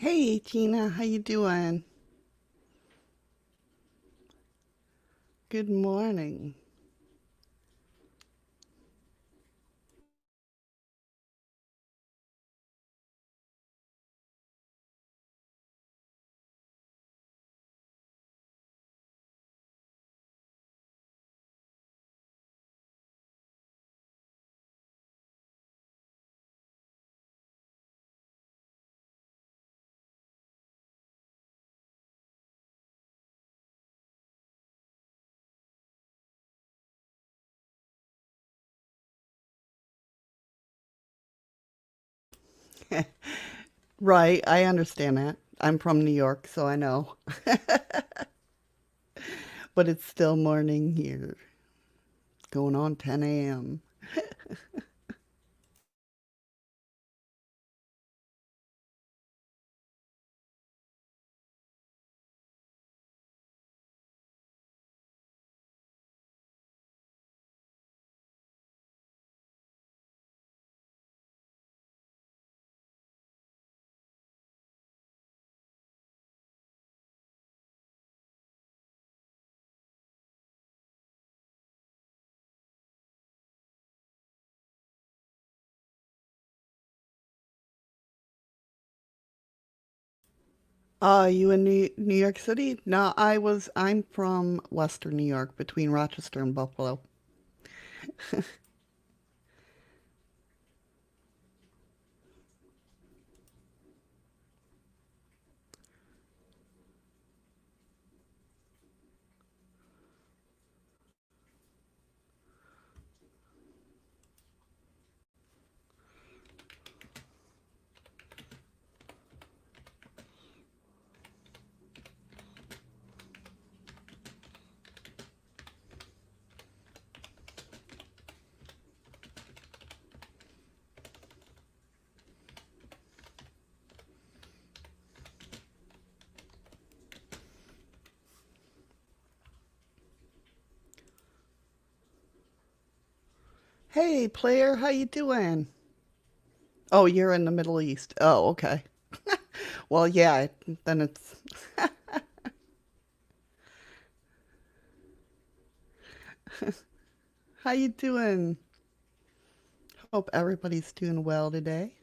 Hey Tina, how you doing? Good morning. Right, I understand that. I'm from New York, so I know. But it's still morning here, going on 10 a.m. You in New York City? No, I'm from Western New York, between Rochester and Buffalo. Hey player, how you doing? Oh, you're in the Middle East. Oh, okay. Well, yeah, then it's how you doing? Hope everybody's doing well today.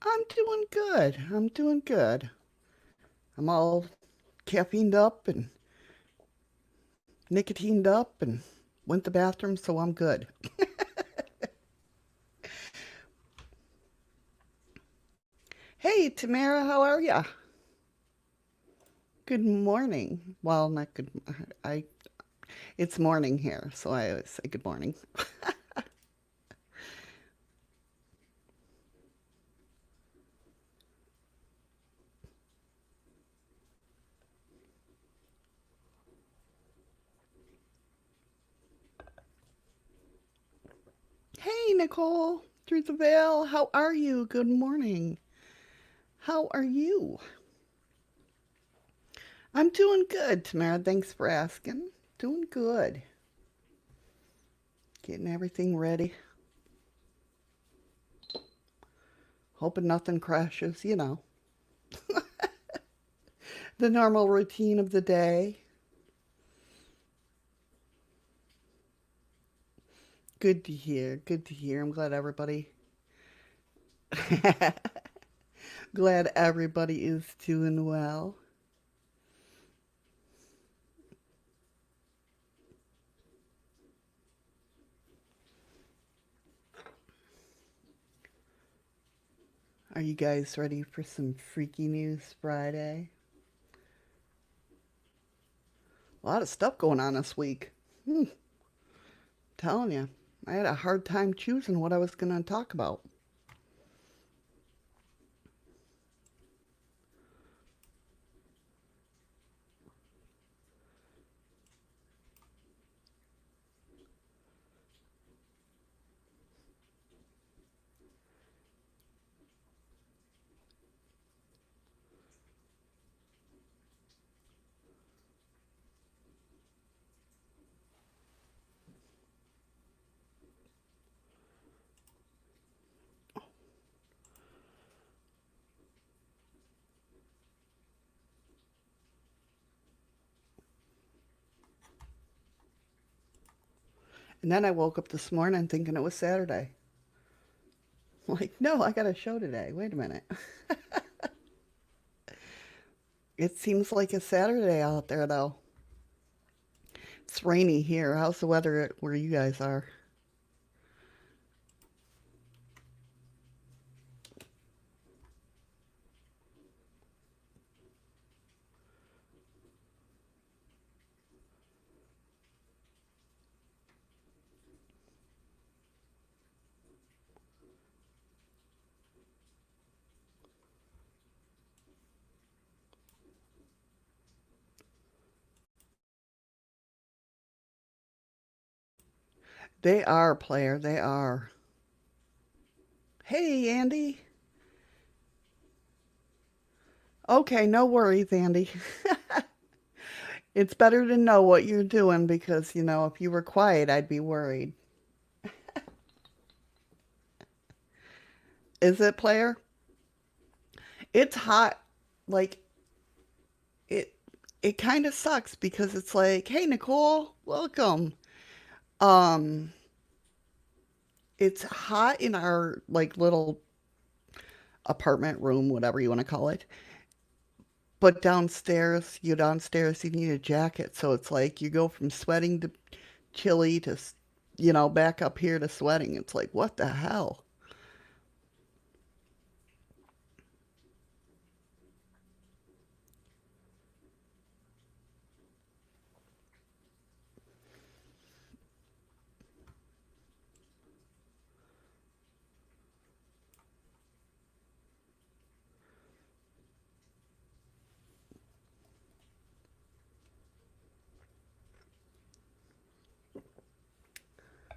I'm doing good. I'm doing good. I'm all caffeined up and nicotined up and went to the bathroom, so I'm good. Hey, Tamara, how are ya? Good morning. Well, not good. I It's morning here, so I always say good morning. Hey, Nicole, through the veil. How are you? Good morning. How are you? I'm doing good, Tamara. Thanks for asking. Doing good. Getting everything ready. Hoping nothing crashes, the normal routine of the day. Good to hear. Good to hear. I'm glad everybody glad everybody is doing well. Are you guys ready for some freaky news Friday? A lot of stuff going on this week. Telling you. I had a hard time choosing what I was going to talk about. And then I woke up this morning thinking it was Saturday. I'm like, no, I got a show today. Wait a minute. It seems like it's Saturday out there, though. It's rainy here. How's the weather where you guys are? They are, player. They are. Hey, Andy. Okay, no worries, Andy. It's better to know what you're doing because, if you were quiet, I'd be worried. Is it, player? It's hot. Like, it it kind of sucks because it's like, hey, Nicole, welcome. Um, it's hot in our like little apartment room, whatever you want to call it. But downstairs, you need a jacket. So it's like you go from sweating to chilly to, back up here to sweating. It's like, what the hell?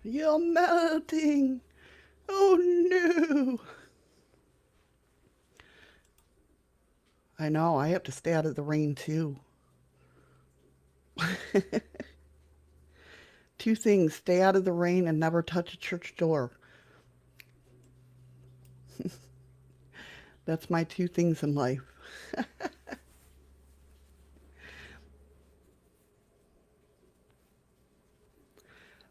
You're melting. Oh no. I know, I have to stay out of the rain too. Two things, stay out of the rain and never touch a church door. That's my two things in life.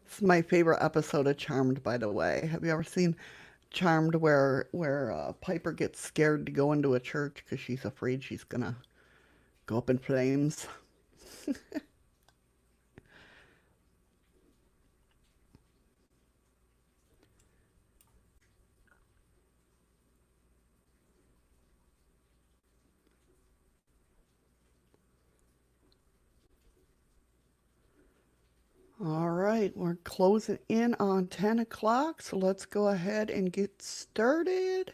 This is my favorite episode of Charmed, by the way. Have you ever seen Charmed where Piper gets scared to go into a church because she's afraid she's gonna go up in flames? All right, we're closing in on 10 o'clock, so let's go ahead and get started.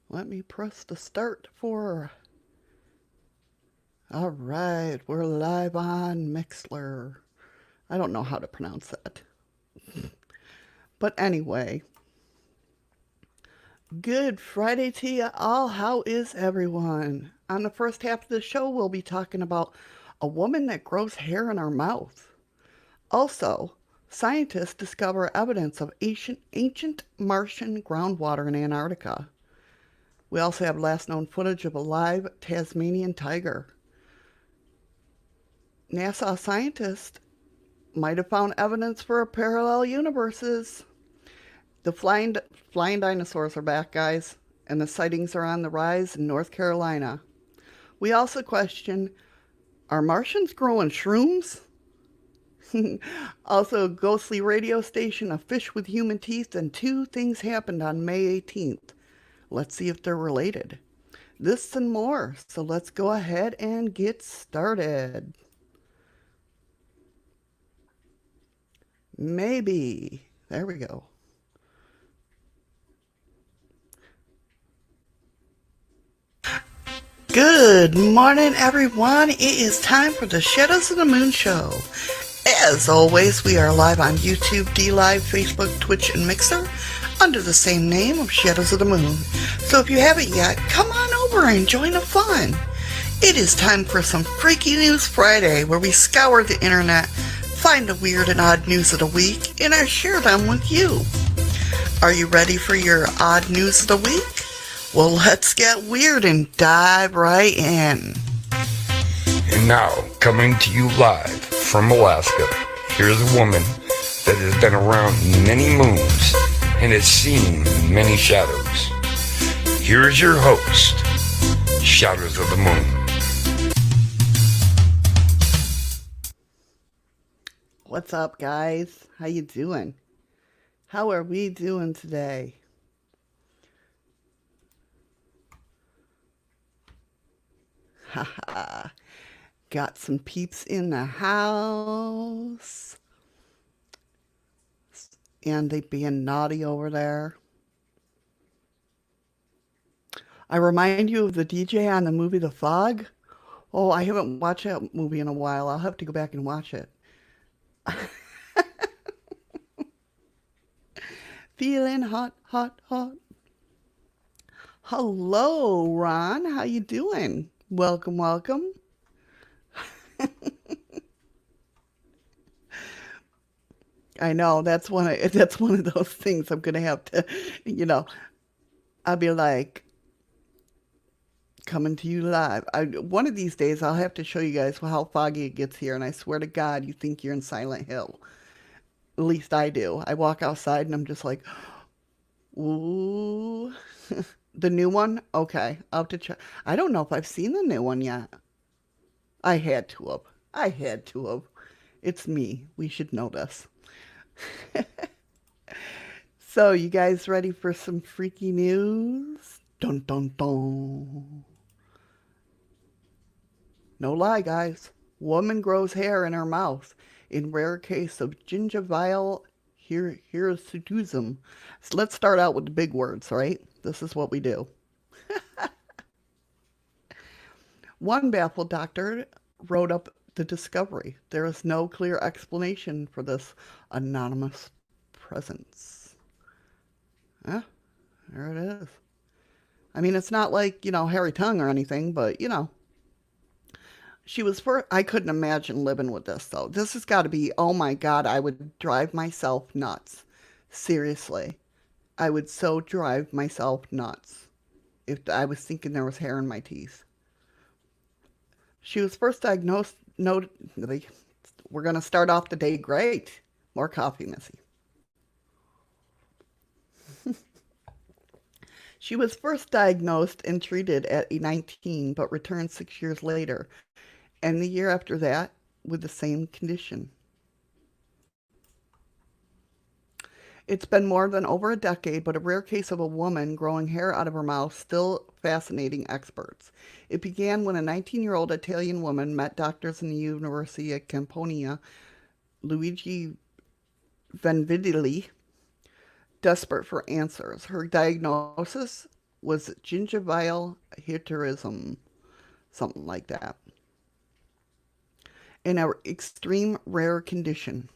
Let me press the start for. All right, we're live on Mxlr. I don't know how to pronounce that. But anyway, good Friday to you all. How is everyone? On the first half of the show, we'll be talking about a woman that grows hair in her mouth. Also, scientists discover evidence of ancient Martian groundwater in Antarctica. We also have last known footage of a live Tasmanian tiger. NASA scientists might have found evidence for parallel universes. The flying dinosaurs are back, guys, and the sightings are on the rise in North Carolina. We also question, are Martians growing shrooms? Also, a ghostly radio station, a fish with human teeth, and two things happened on May 18th. Let's see if they're related. This and more, so let's go ahead and get started. Maybe. There we go. Good morning, everyone. It is time for the Shadows of the Moon show. As always, we are live on YouTube, DLive, Facebook, Twitch, and Mxlr under the same name of Shadows of the Moon. So if you haven't yet, come on over and join the fun. It is time for some Freaky News Friday, where we scour the internet, find the weird and odd news of the week, and I share them with you. Are you ready for your odd news of the week? Well, let's get weird and dive right in. And now, coming to you live from Alaska, here's a woman that has been around many moons and has seen many shadows. Here is your host, Shadows of the Moon. What's up, guys? How you doing? How are we doing today? Haha. Got some peeps in the house. And they being naughty over there. I remind you of the DJ on the movie The Fog. Oh, I haven't watched that movie in a while. I'll have to go back and watch it. Feeling hot, hot, hot. Hello, Ron. How you doing? Welcome, welcome. I know that's one of those things I'm gonna have to, you know, I'll be like coming to you live. One of these days I'll have to show you guys how foggy it gets here, and I swear to God, you think you're in Silent Hill. At least I do. I walk outside and I'm just like, ooh. The new one? Okay, I'll have to check. I don't know if I've seen the new one yet. I had to have. I had to have. It's me. We should know this. So, you guys ready for some freaky news? Dun dun dun. No lie, guys. Woman grows hair in her mouth in rare case of gingival hirsutism. So let's start out with the big words, right? This is what we do. One baffled doctor wrote up the discovery. There is no clear explanation for this anonymous presence. Yeah, there it is. I mean, it's not like, hairy tongue or anything, but, she was for. I couldn't imagine living with this, though. This has got to be, oh my God, I would drive myself nuts. Seriously. I would so drive myself nuts if I was thinking there was hair in my teeth. She was first diagnosed. No, we're going to start off the day great. More coffee, Missy. She was first diagnosed and treated at 19, but returned 6 years later, and the year after that with the same condition. It's been more than over a decade, but a rare case of a woman growing hair out of her mouth still fascinating experts. It began when a 19-year-old Italian woman met doctors in the University of Campania, Luigi Venvidili, desperate for answers. Her diagnosis was gingival hirsutism, something like that, in an extreme rare condition.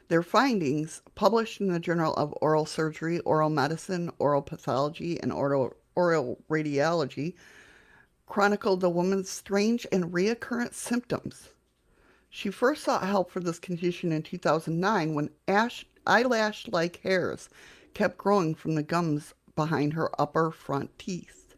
Their findings, published in the Journal of Oral Surgery, Oral Medicine, Oral Pathology, and Oral Radiology, chronicled the woman's strange and reoccurrent symptoms. She first sought help for this condition in 2009 when eyelash-like hairs kept growing from the gums behind her upper front teeth.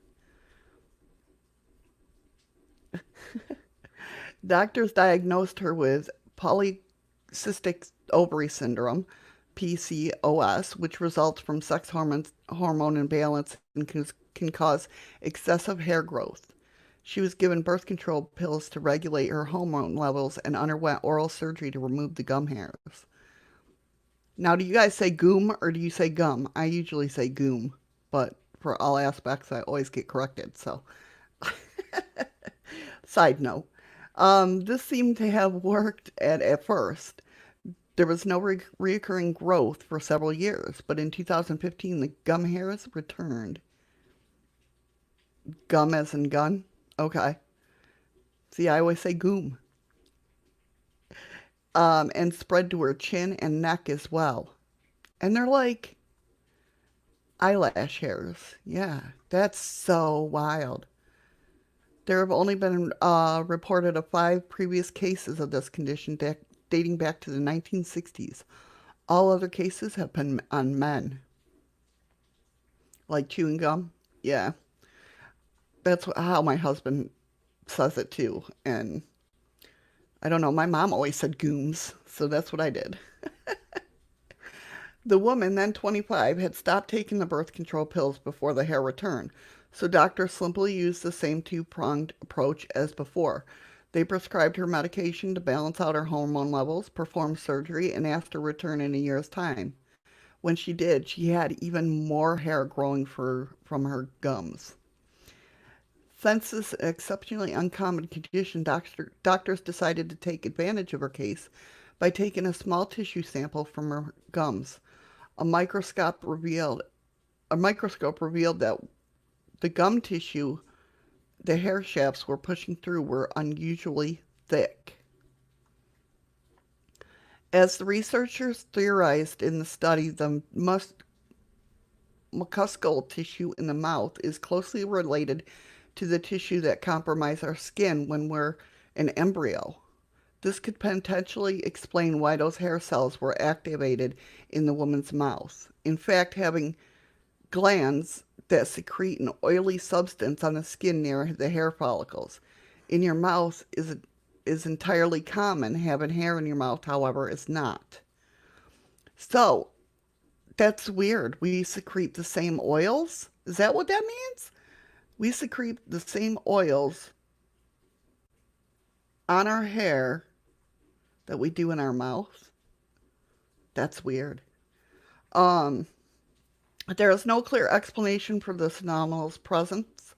Doctors diagnosed her with polycystic ovary syndrome, PCOS, which results from sex hormone imbalance and can cause excessive hair growth. She was given birth control pills to regulate her hormone levels and underwent oral surgery to remove the gum hairs. Now, do you guys say goom or do you say gum? I usually say goom, but for all aspects, I always get corrected. So, side note. This seemed to have worked at first. There was no reoccurring growth for several years, but in 2015, the gum hairs returned. Gum as in gun? Okay. See, I always say goom. And spread to her chin and neck as well. And they're like eyelash hairs. Yeah, that's so wild. There have only been reported of 5 previous cases of this condition dating back to the 1960s. All other cases have been on men. Like chewing gum? Yeah. That's how my husband says it too. And I don't know, my mom always said gooms, so that's what I did. The woman, then 25, had stopped taking the birth control pills before the hair returned, so doctors simply used the same two-pronged approach as before. They prescribed her medication to balance out her hormone levels, performed surgery, and asked her to return in a year's time. When she did, she had even more hair growing from her gums. Since this exceptionally uncommon condition, doctors decided to take advantage of her case by taking a small tissue sample from her gums. A microscope revealed that the gum tissue the hair shafts were pushing through were unusually thick. As the researchers theorized in the study, the mucosal tissue in the mouth is closely related to the tissue that compromises our skin when we're an embryo. This could potentially explain why those hair cells were activated in the woman's mouth. In fact, having glands that secrete an oily substance on the skin near the hair follicles in your mouth is entirely common. Having hair in your mouth, however, is not. So, that's weird. We secrete the same oils? Is that what that means? We secrete the same oils on our hair that we do in our mouth? That's weird. Um, there is no clear explanation for this anomalous presence.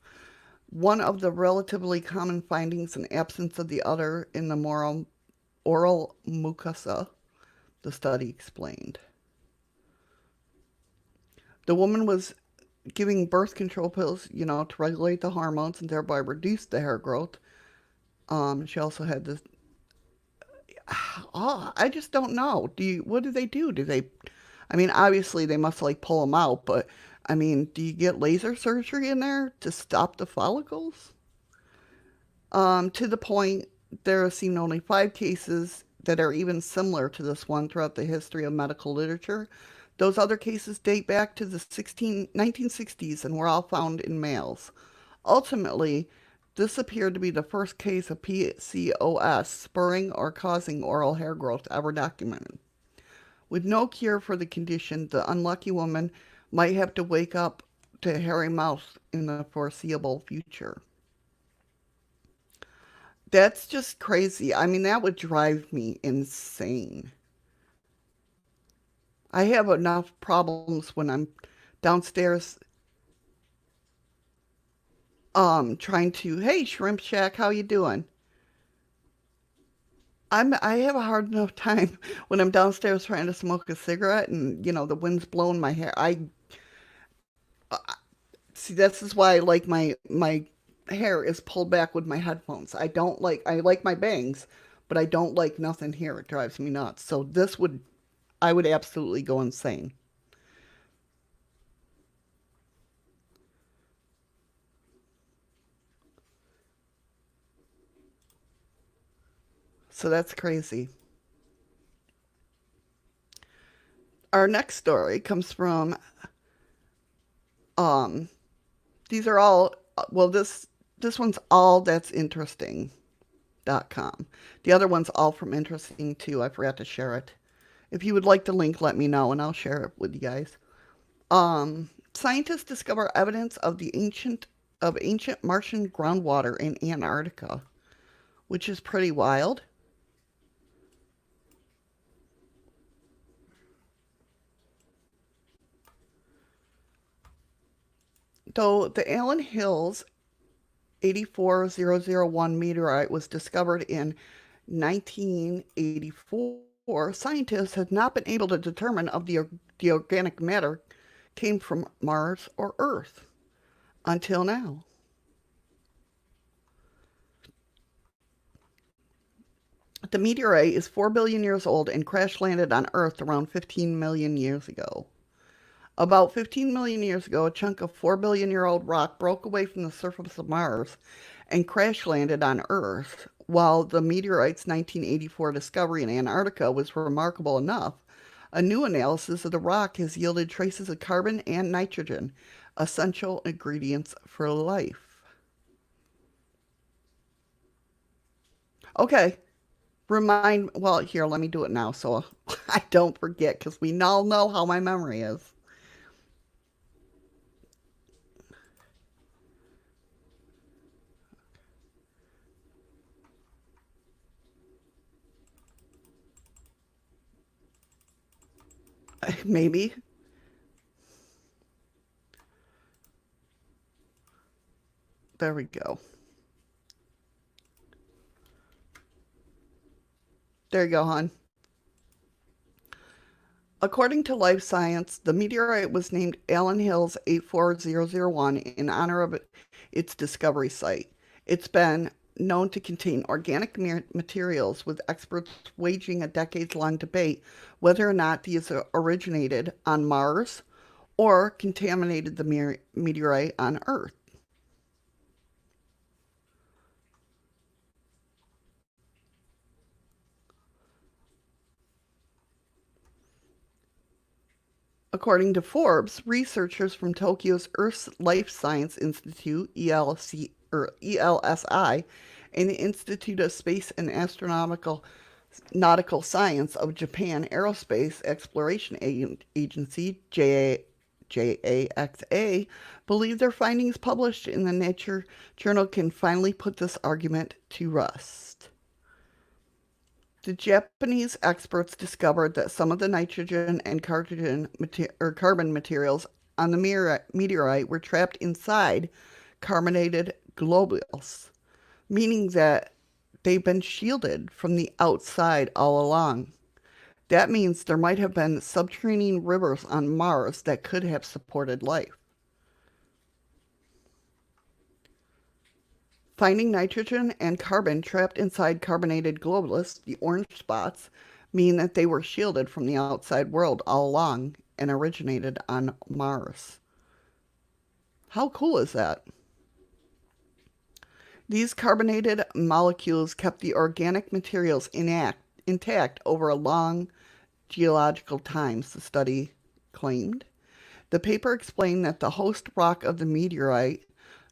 One of the relatively common findings in absence of the other in the oral mucosa, the study explained. The woman was giving birth control pills, to regulate the hormones and thereby reduce the hair growth. She also had this. Oh, I just don't know. What do they do? I mean, obviously they must like pull them out, but I mean, do you get laser surgery in there to stop the follicles? To the point, there have seemed only 5 cases that are even similar to this one throughout the history of medical literature. Those other cases date back to the 1960s and were all found in males. Ultimately, this appeared to be the first case of PCOS spurring or causing oral hair growth ever documented. With no cure for the condition, the unlucky woman might have to wake up to a hairy mouth in the foreseeable future. That's just crazy. I mean, that would drive me insane. I have enough problems when I'm downstairs trying to, hey, Shrimp Shack, how you doing? I have a hard enough time when I'm downstairs trying to smoke a cigarette and the wind's blowing my hair. I see this is why I like my hair is pulled back with my headphones. I like my bangs, but I don't like nothing here. It drives me nuts. So I would absolutely go insane. So that's crazy. Our next story comes from um these are all well this one's all that's interesting.com. The other one's all from interesting too. I forgot to share it. If you would like the link, let me know and I'll share it with you guys. Scientists discover evidence of ancient Martian groundwater in Antarctica, which is pretty wild. Though the Allen Hills 84001 meteorite was discovered in 1984, scientists have not been able to determine if the organic matter came from Mars or Earth until now. The meteorite is 4 billion years old and crash landed on Earth around 15 million years ago. About 15 million years ago, a chunk of 4 billion year old rock broke away from the surface of Mars and crash landed on Earth. While the meteorite's 1984 discovery in Antarctica was remarkable enough, a new analysis of the rock has yielded traces of carbon and nitrogen, essential ingredients for life. Okay, well, here, let me do it now so I don't forget, because we all know how my memory is. Maybe. There we go. There you go, hon. According to Life Science, the meteorite was named Allen Hills 84001 in honor of its discovery site. It's been known to contain organic materials, with experts waging a decades long debate whether or not these originated on Mars or contaminated the meteorite on Earth. According to Forbes, researchers from Tokyo's Earth Life Science Institute, ELSI, and the Institute of Space and Astronomical Nautical Science of Japan Aerospace Exploration Agency, JAXA, believe their findings published in the Nature journal can finally put this argument to rest. The Japanese experts discovered that some of the nitrogen and carbon materials on the meteorite were trapped inside carbonated globules, meaning that they've been shielded from the outside all along. That means there might have been subterranean rivers on Mars that could have supported life. Finding nitrogen and carbon trapped inside carbonated globules, the orange spots, mean that they were shielded from the outside world all along and originated on Mars. How cool is that? These carbonated molecules kept the organic materials intact over a long geological times, the study claimed. The paper explained that the host rock of the meteorite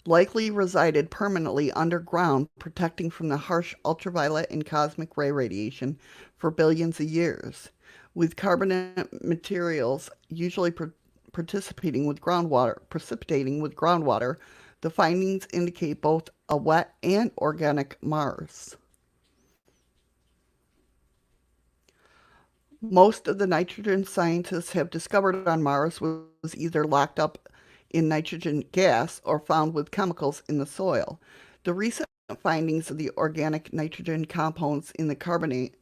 likely resided permanently underground, protecting from the harsh ultraviolet and cosmic ray radiation for billions of years, with carbonate materials usually precipitating with groundwater. The findings indicate both a wet and organic Mars. Most of the nitrogen scientists have discovered on Mars was either locked up in nitrogen gas or found with chemicals in the soil. The recent findings of the organic nitrogen compounds in the carbonate,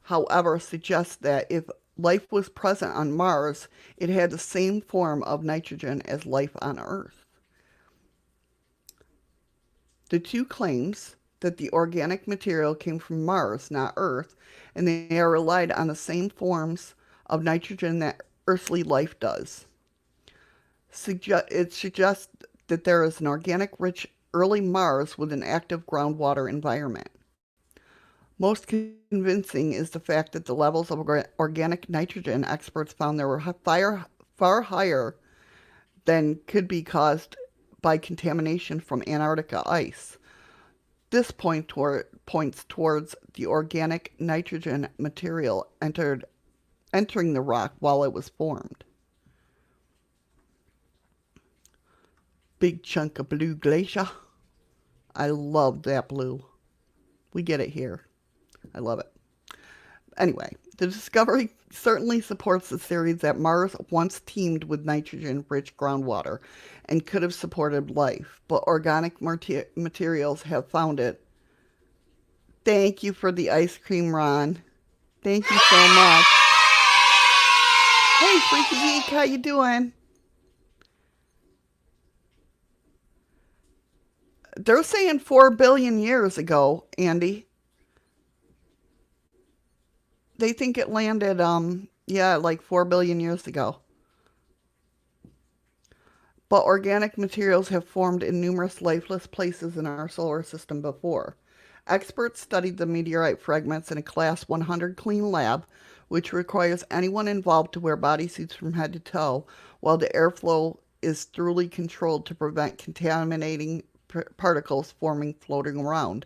however, suggest that if life was present on Mars, it had the same form of nitrogen as life on Earth. The two claims that the organic material came from Mars, not Earth, and they are relied on the same forms of nitrogen that earthly life does. It suggests that there is an organic-rich early Mars with an active groundwater environment. Most convincing is the fact that the levels of organic nitrogen experts found there were far higher than could be caused by contamination from Antarctica ice. This points towards the organic nitrogen material entering the rock while it was formed. Big chunk of blue glacier. I love that blue. We get it here. I love it. Anyway, the discovery certainly supports the theory that Mars once teemed with nitrogen-rich groundwater and could have supported life, but organic materials have found it. Thank you for the ice cream, Ron. Thank you so much. Hey, Freaky Geek, how you doing? They're saying 4 billion years ago, Andy. They think it landed, like 4 billion years ago. But organic materials have formed in numerous lifeless places in our solar system before. Experts studied the meteorite fragments in a Class 100 clean lab, which requires anyone involved to wear bodysuits from head to toe, while the airflow is thoroughly controlled to prevent contaminating particles floating around.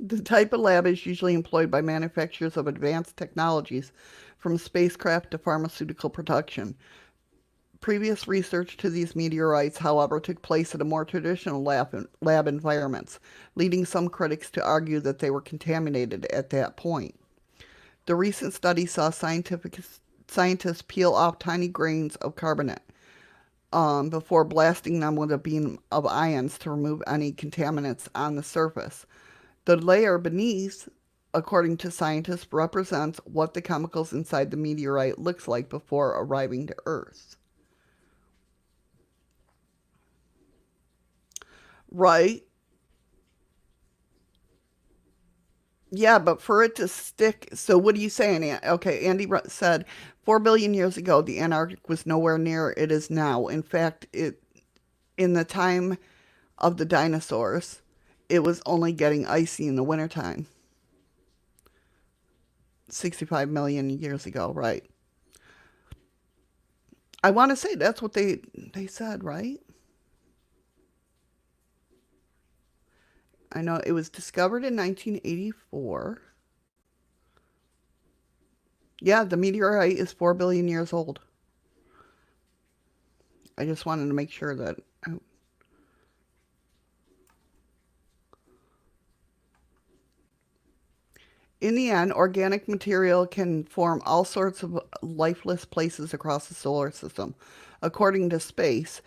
The type of lab is usually employed by manufacturers of advanced technologies, from spacecraft to pharmaceutical production. Previous research to these meteorites, however, took place at a more traditional lab environments, leading some critics to argue that they were contaminated at that point. The recent study saw scientists peel off tiny grains of carbonate before blasting them with a beam of ions to remove any contaminants on the surface. The layer beneath, according to scientists, represents what the chemicals inside the meteorite looks like before arriving to Earth. Right? Yeah, but for it to stick, so what are you saying? Okay, Andy said 4 billion years ago, the Antarctic was nowhere near it is now. In fact, in the time of the dinosaurs, it was only getting icy in the wintertime. 65 million years ago, right? I want to say that's what they said, right? I know it was discovered in 1984. Yeah, the meteorite is 4 billion years old. I just wanted to make sure that. In the end, organic material can form all sorts of lifeless places across the solar system. According to Space,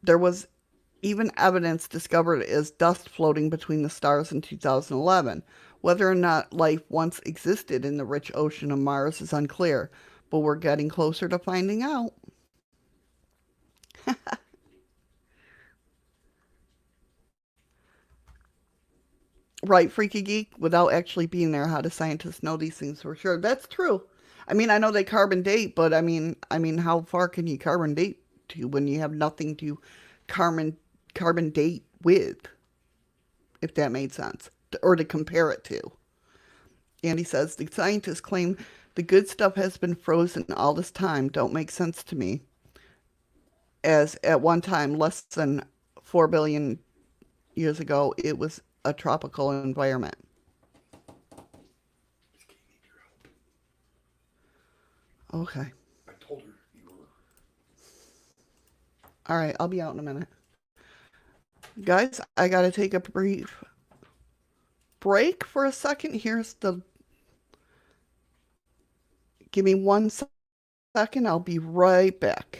there was even evidence discovered as dust floating between the stars in 2011. Whether or not life once existed in the rich ocean of Mars is unclear, but we're getting closer to finding out. Right, Freaky Geek, without actually being there, how do scientists know these things for sure? That's true. I mean, I know they carbon date, but I mean, how far can you carbon date to when you have nothing to carbon carbon date with, if that made sense, or to compare it to? Andy says the scientists claim the good stuff has been frozen all this time. Don't make sense to me. As at one time, less than 4 billion years ago, it was a tropical environment. Okay. I told her you were. All right, I'll be out in a minute. Guys, I got to take a brief break for a second. Here's the. Give me 1 second. I'll be right back.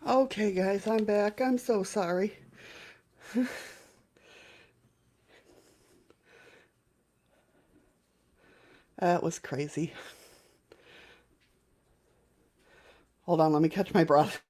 Okay, guys, I'm back. I'm so sorry. That was crazy. Hold on, let me catch my breath.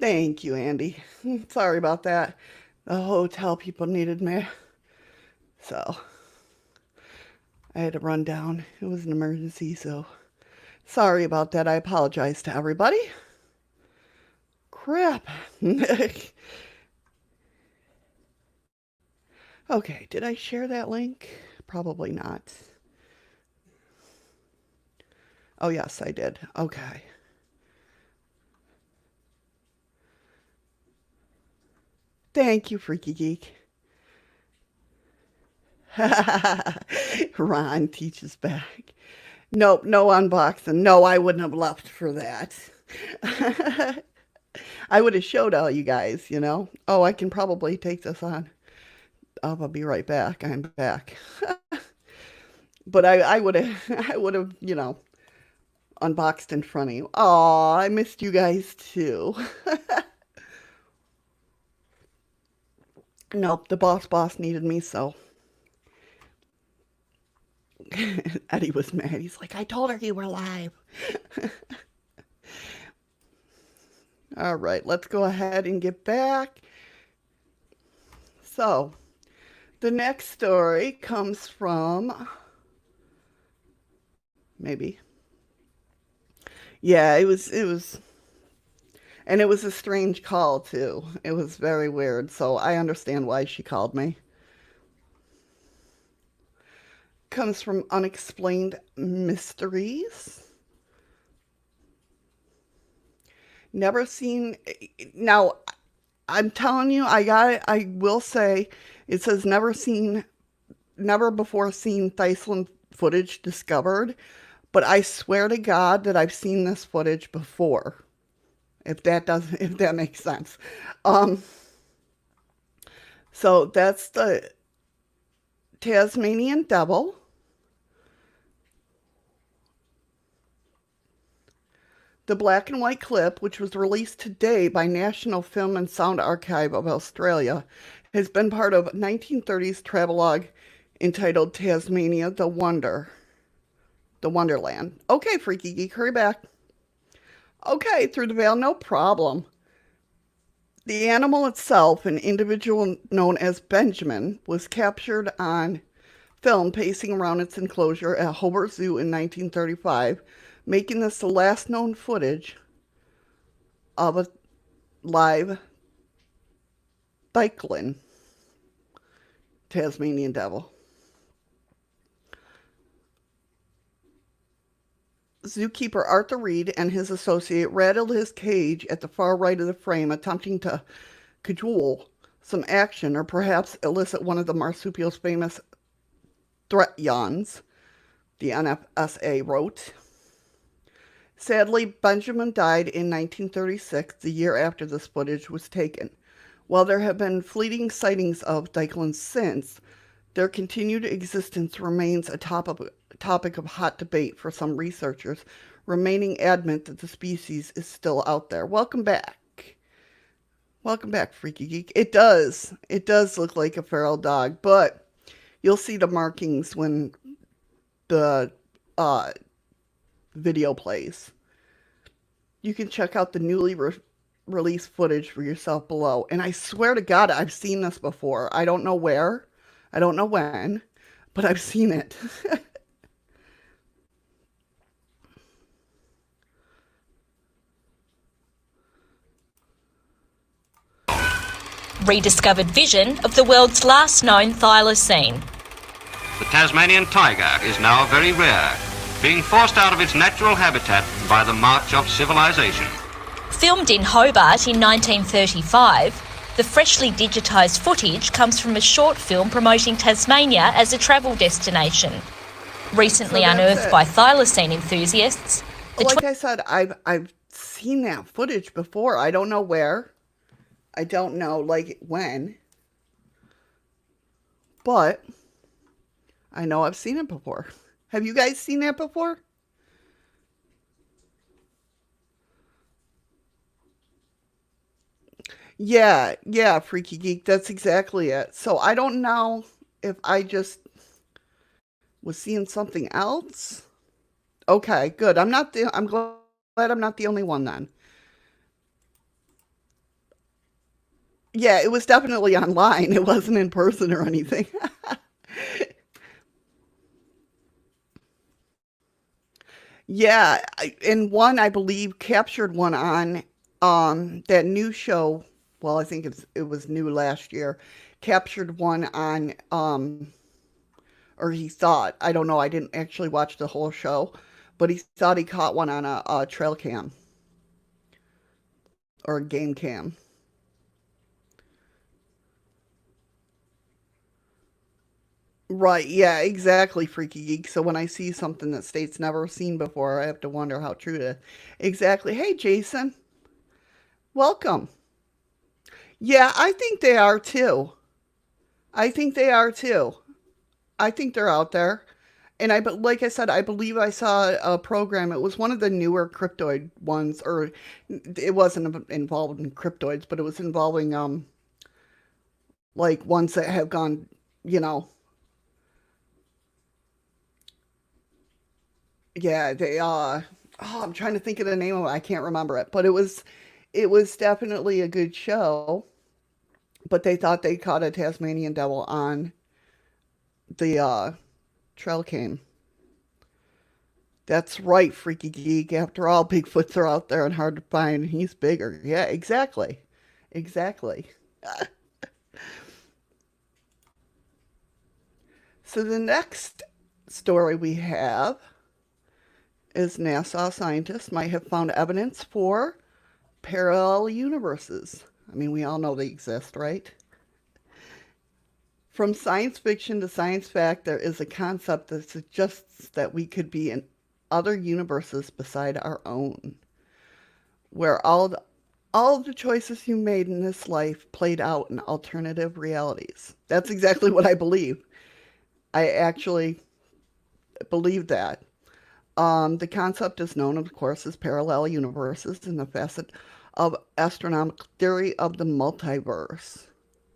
Thank you, Andy. Sorry about that. The hotel people needed me, so I had to run down. It was an emergency, so sorry about that. I apologize to everybody. Crap. Okay, did I share that link? Probably not. Oh, yes, I did. Okay. Thank you, Freaky Geek. Ron teaches back. Nope, no unboxing. No, I wouldn't have left for that. I would have showed all you guys, you know. Oh, I can probably take this on. I'll be right back. I'm back. But I would have, you know, unboxed in front of you. Oh, I missed you guys too. Nope, the boss needed me, so. Eddie was mad. He's like, I told her you were live. All right, let's go ahead and get back. So, the next story comes from, maybe. Yeah, it was, and it was a strange call too. It was very weird, so I understand why she called me. Comes from Unexplained Mysteries. Never seen. Now, I'm telling you, I will say, it says never before seen Iceland footage discovered, but I swear to God that I've seen this footage before. If that makes sense. So that's the Tasmanian devil. The black and white clip, which was released today by National Film and Sound Archive of Australia, has been part of 1930s travelogue entitled Tasmania, the Wonderland. Okay, Freaky Geek, hurry back. Okay, through the veil, no problem. The animal itself, an individual known as Benjamin, was captured on film pacing around its enclosure at Hobart Zoo in 1935, making this the last known footage of a live Dyklin, Tasmanian devil. Zookeeper Arthur Reed and his associate rattled his cage at the far right of the frame, attempting to cajole some action or perhaps elicit one of the marsupial's famous threat yawns, the NFSA wrote. Sadly, Benjamin died in 1936, the year after this footage was taken. While there have been fleeting sightings of Dyklin since, their continued existence remains a topic of hot debate for some researchers, remaining adamant that the species is still out there. Welcome back. Welcome back, Freaky Geek. It does look like a feral dog, but you'll see the markings when the video plays. You can check out the newly released footage for yourself below. And I swear to God, I've seen this before. I don't know where, I don't know when, but I've seen it. Rediscovered vision of the world's last known thylacine. The Tasmanian tiger is now very rare, being forced out of its natural habitat by the march of civilization. Filmed in Hobart in 1935, the freshly digitised footage comes from a short film promoting Tasmania as a travel destination. Recently unearthed by thylacine enthusiasts, like I said, I've seen that footage before. I don't know where. I don't know, like, when. But I know I've seen it before. Have you guys seen that before? Yeah, Freaky Geek. That's exactly it. So I don't know if I just was seeing something else. Okay, good. I'm glad I'm not the only one then. Yeah, it was definitely online. It wasn't in person or anything. Yeah, and one I believe captured one on that new show. Well, I think it was new last year. Captured one on or he thought, I don't know, I didn't actually watch the whole show, but he thought he caught one on a trail cam or a game cam. Right, yeah, exactly, Freaky Geek. So when I see something that state's never seen before, I have to wonder how true it is. Exactly. Hey, Jason, welcome. Yeah, I think they are too. I think they are too. I think they're out there. And but like I said, I believe I saw a program. It was one of the newer cryptoid ones, or it wasn't involved in cryptoids, but it was involving like ones that have gone, you know, yeah, they oh, I'm trying to think of the name of it. I can't remember it, but it was definitely a good show. But they thought they caught a Tasmanian devil on the trail cam. That's right, Freaky Geek. After all, Bigfoots are out there and hard to find. He's bigger. Yeah, exactly. Exactly. So the next story we have is NASA scientists might have found evidence for parallel universes. I mean, we all know they exist, right? From science fiction to science fact, there is a concept that suggests that we could be in other universes beside our own, where all of the choices you made in this life played out in alternative realities. That's exactly what I believe. I actually believe that. The concept is known, of course, as parallel universes and the facet of astronomical theory of the multiverse.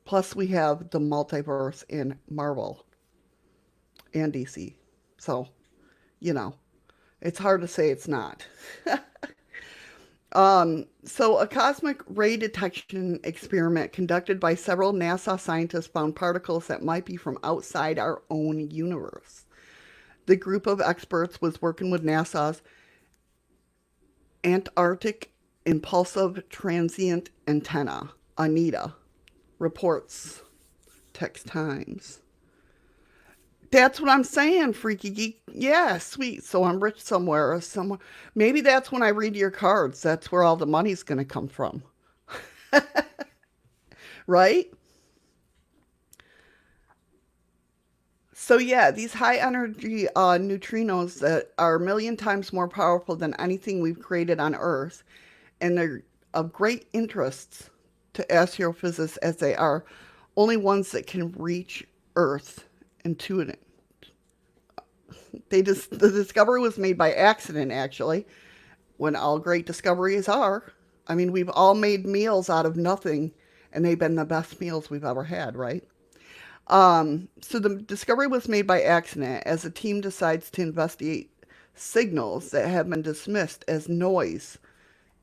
Plus, we have the multiverse in Marvel and DC. So, you know, it's hard to say it's not. So a cosmic ray detection experiment conducted by several NASA scientists found particles that might be from outside our own universe. The group of experts was working with NASA's Antarctic Impulsive Transient Antenna, ANITA, reports Text Times. That's what I'm saying, Freaky Geek. Yeah, sweet. So I'm rich somewhere or somewhere. Maybe that's when I read your cards. That's where all the money's going to come from. Right? So yeah, these high energy neutrinos that are a million times more powerful than anything we've created on Earth, and they're of great interest to astrophysicists as they are only ones that can reach Earth intuitive. The discovery was made by accident, actually, when all great discoveries are. I mean, we've all made meals out of nothing, and they've been the best meals we've ever had, right? So the discovery was made by accident as a team decides to investigate signals that have been dismissed as noise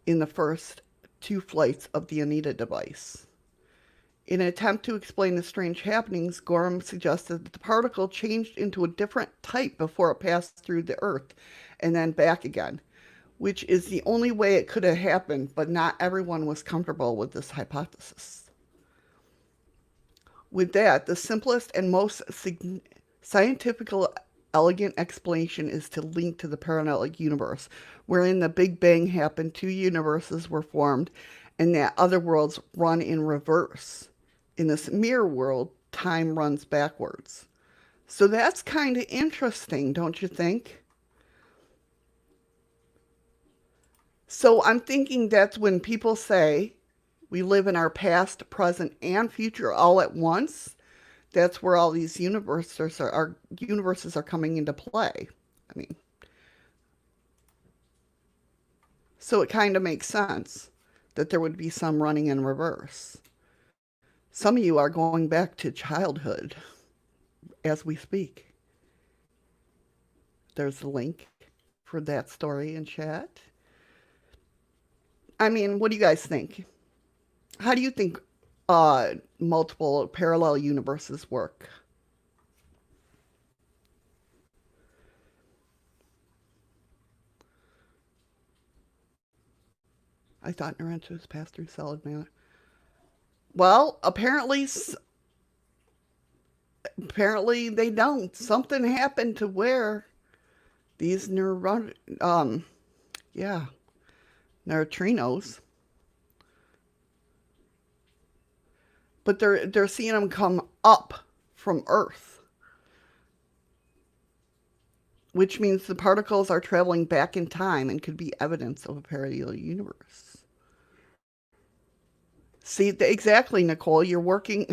in the first two flights of the ANITA device. In an attempt to explain the strange happenings, Gorham suggested that the particle changed into a different type before it passed through the Earth and then back again, which is the only way it could have happened, but not everyone was comfortable with this hypothesis. With that, the simplest and most scientific elegant explanation is to link to the parallel universe, wherein the Big Bang happened, two universes were formed, and that other worlds run in reverse. In this mirror world, time runs backwards. So that's kind of interesting, don't you think? So I'm thinking that's when people say we live in our past, present, and future all at once. That's where all these universes are coming into play. I mean, so it kind of makes sense that there would be some running in reverse. Some of you are going back to childhood as we speak. There's the link for that story in chat. I mean, what do you guys think? How do you think multiple parallel universes work? I thought Naranjas passed through solid matter. Well, apparently they don't. Something happened to where these neutrinos, but they're seeing them come up from Earth, which means the particles are traveling back in time and could be evidence of a parallel universe. See, exactly, Nicole. You're working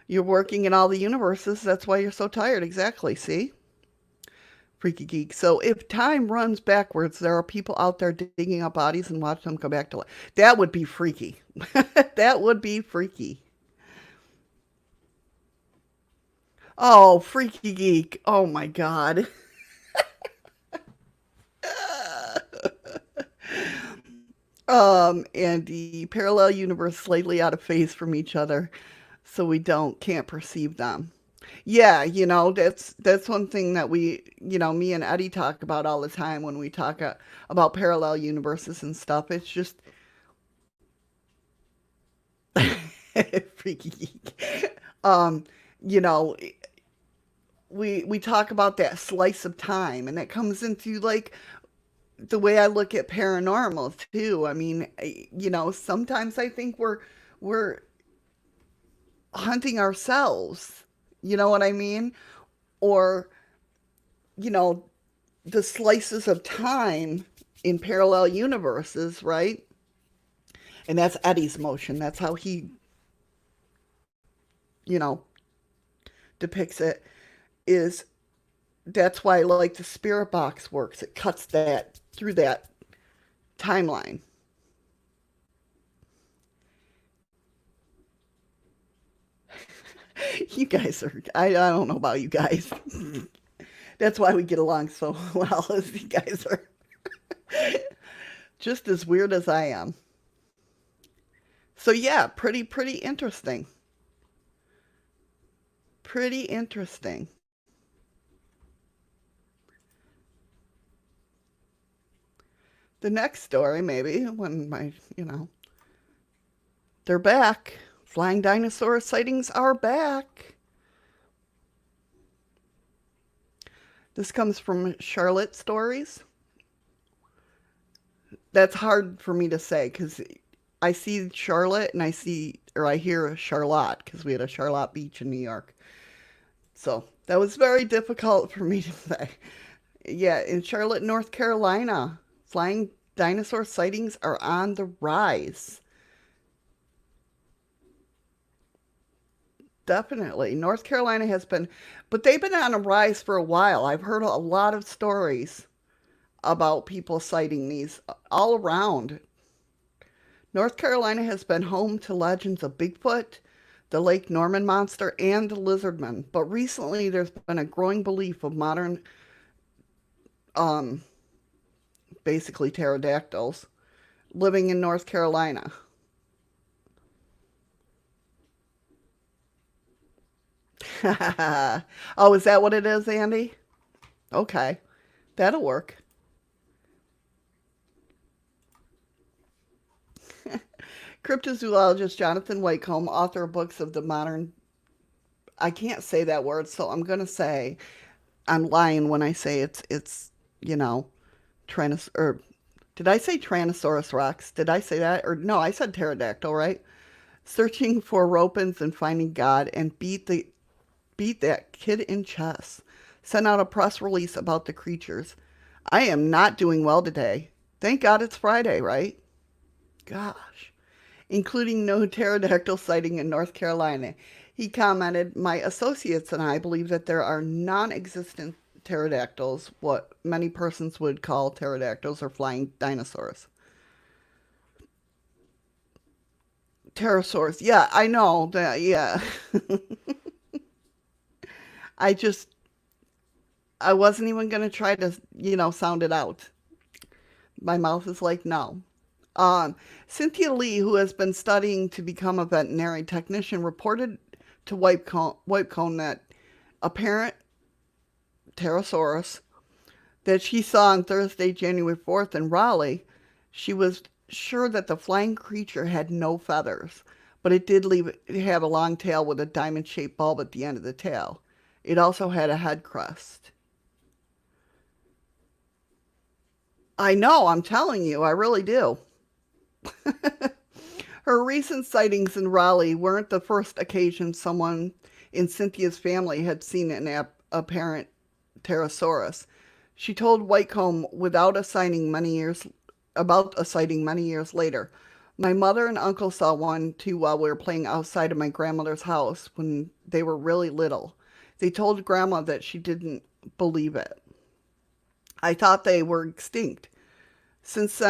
you're working in all the universes. That's why you're so tired. Exactly. See? Freaky geek. So if time runs backwards, there are people out there digging up bodies and watch them come back to life. That would be freaky. That would be freaky. Oh, freaky geek. Oh my God. And the parallel universe slightly out of phase from each other, so we can't perceive them. Yeah, that's one thing that me and Eddie talk about all the time when we talk about parallel universes and stuff. It's just freaky geek. You know, we talk about that slice of time, and that comes into like the way I look at paranormal too. I mean, sometimes I think we're hunting ourselves. You know what I mean? Or, the slices of time in parallel universes, right? And that's Eddie's motion. That's how he, depicts it. That's why like the spirit box works. It cuts that through that timeline. You guys I don't know about you guys. That's why we get along so well, as you guys are just as weird as I am. So yeah, pretty interesting. Pretty interesting. The next story, maybe, when they're back. Flying dinosaur sightings are back. This comes from Charlotte Stories. That's hard for me to say because I see Charlotte and I hear Charlotte because we had a Charlotte Beach in New York. So that was very difficult for me to say. Yeah, in Charlotte, North Carolina, flying dinosaur sightings are on the rise. Definitely. North Carolina has been, but they've been on a rise for a while. I've heard a lot of stories about people sighting these all around. North Carolina has been home to legends of Bigfoot, the Lake Norman monster, and the lizardman. But recently there's been a growing belief of modern, basically pterodactyls, living in North Carolina. Oh, is that what it is, Andy? Okay, that'll work. Cryptozoologist Jonathan Wakeholm, author of books of the modern, I can't say that word, so I'm going to say I'm lying when I say it's or did I say Tyrannosaurus Rex? Did I say that? Or no, I said pterodactyl, right? Searching for Ropins and finding God and beat that kid in chess. Sent out a press release about the creatures. I am not doing well today. Thank God it's Friday, right? Gosh. Including no pterodactyl sighting in North Carolina. He commented, my associates and I believe that there are non-existent pterodactyls, what many persons would call pterodactyls or flying dinosaurs. Pterosaurs. Yeah, I know that. Yeah. I wasn't even going to try to, sound it out. My mouth is like, no. Cynthia Lee, who has been studying to become a veterinary technician, reported to Whitecone that a parent pterosaurus that she saw on Thursday, January 4th in Raleigh, she was sure that the flying creature had no feathers, but it did have a long tail with a diamond-shaped bulb at the end of the tail. It also had a head crest. I know, I'm telling you, I really do. Her recent sightings in Raleigh weren't the first occasion someone in Cynthia's family had seen an apparent pterosaurus. She told Whitecomb about a sighting many years later. My mother and uncle saw one too while we were playing outside of my grandmother's house when they were really little. They told Grandma that she didn't believe it. I thought they were extinct. Since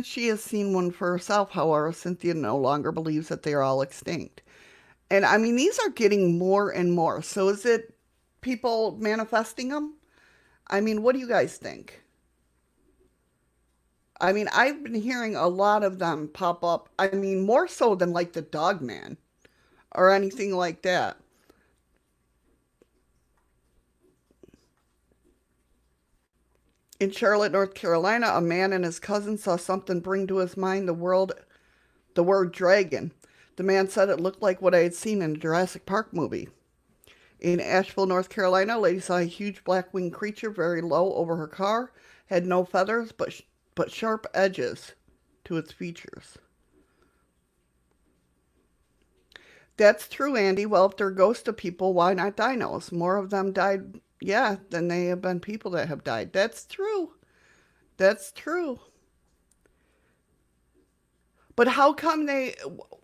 she has seen one for herself, however, Cynthia no longer believes that they are all extinct. And I mean, these are getting more and more. So is it people manifesting them? I mean, what do you guys think? I mean, I've been hearing a lot of them pop up. I mean, more so than like the Dog Man or anything like that. In Charlotte, North Carolina, a man and his cousin saw something bring to his mind the word dragon. The man said it looked like what I had seen in a Jurassic Park movie. In Asheville, North Carolina, a lady saw a huge black-winged creature very low over her car, had no feathers, but sharp edges to its features. That's true, Andy. Well, if they're ghosts of people, why not dinos? More of them died, than they have been people that have died. That's true. That's true. But how come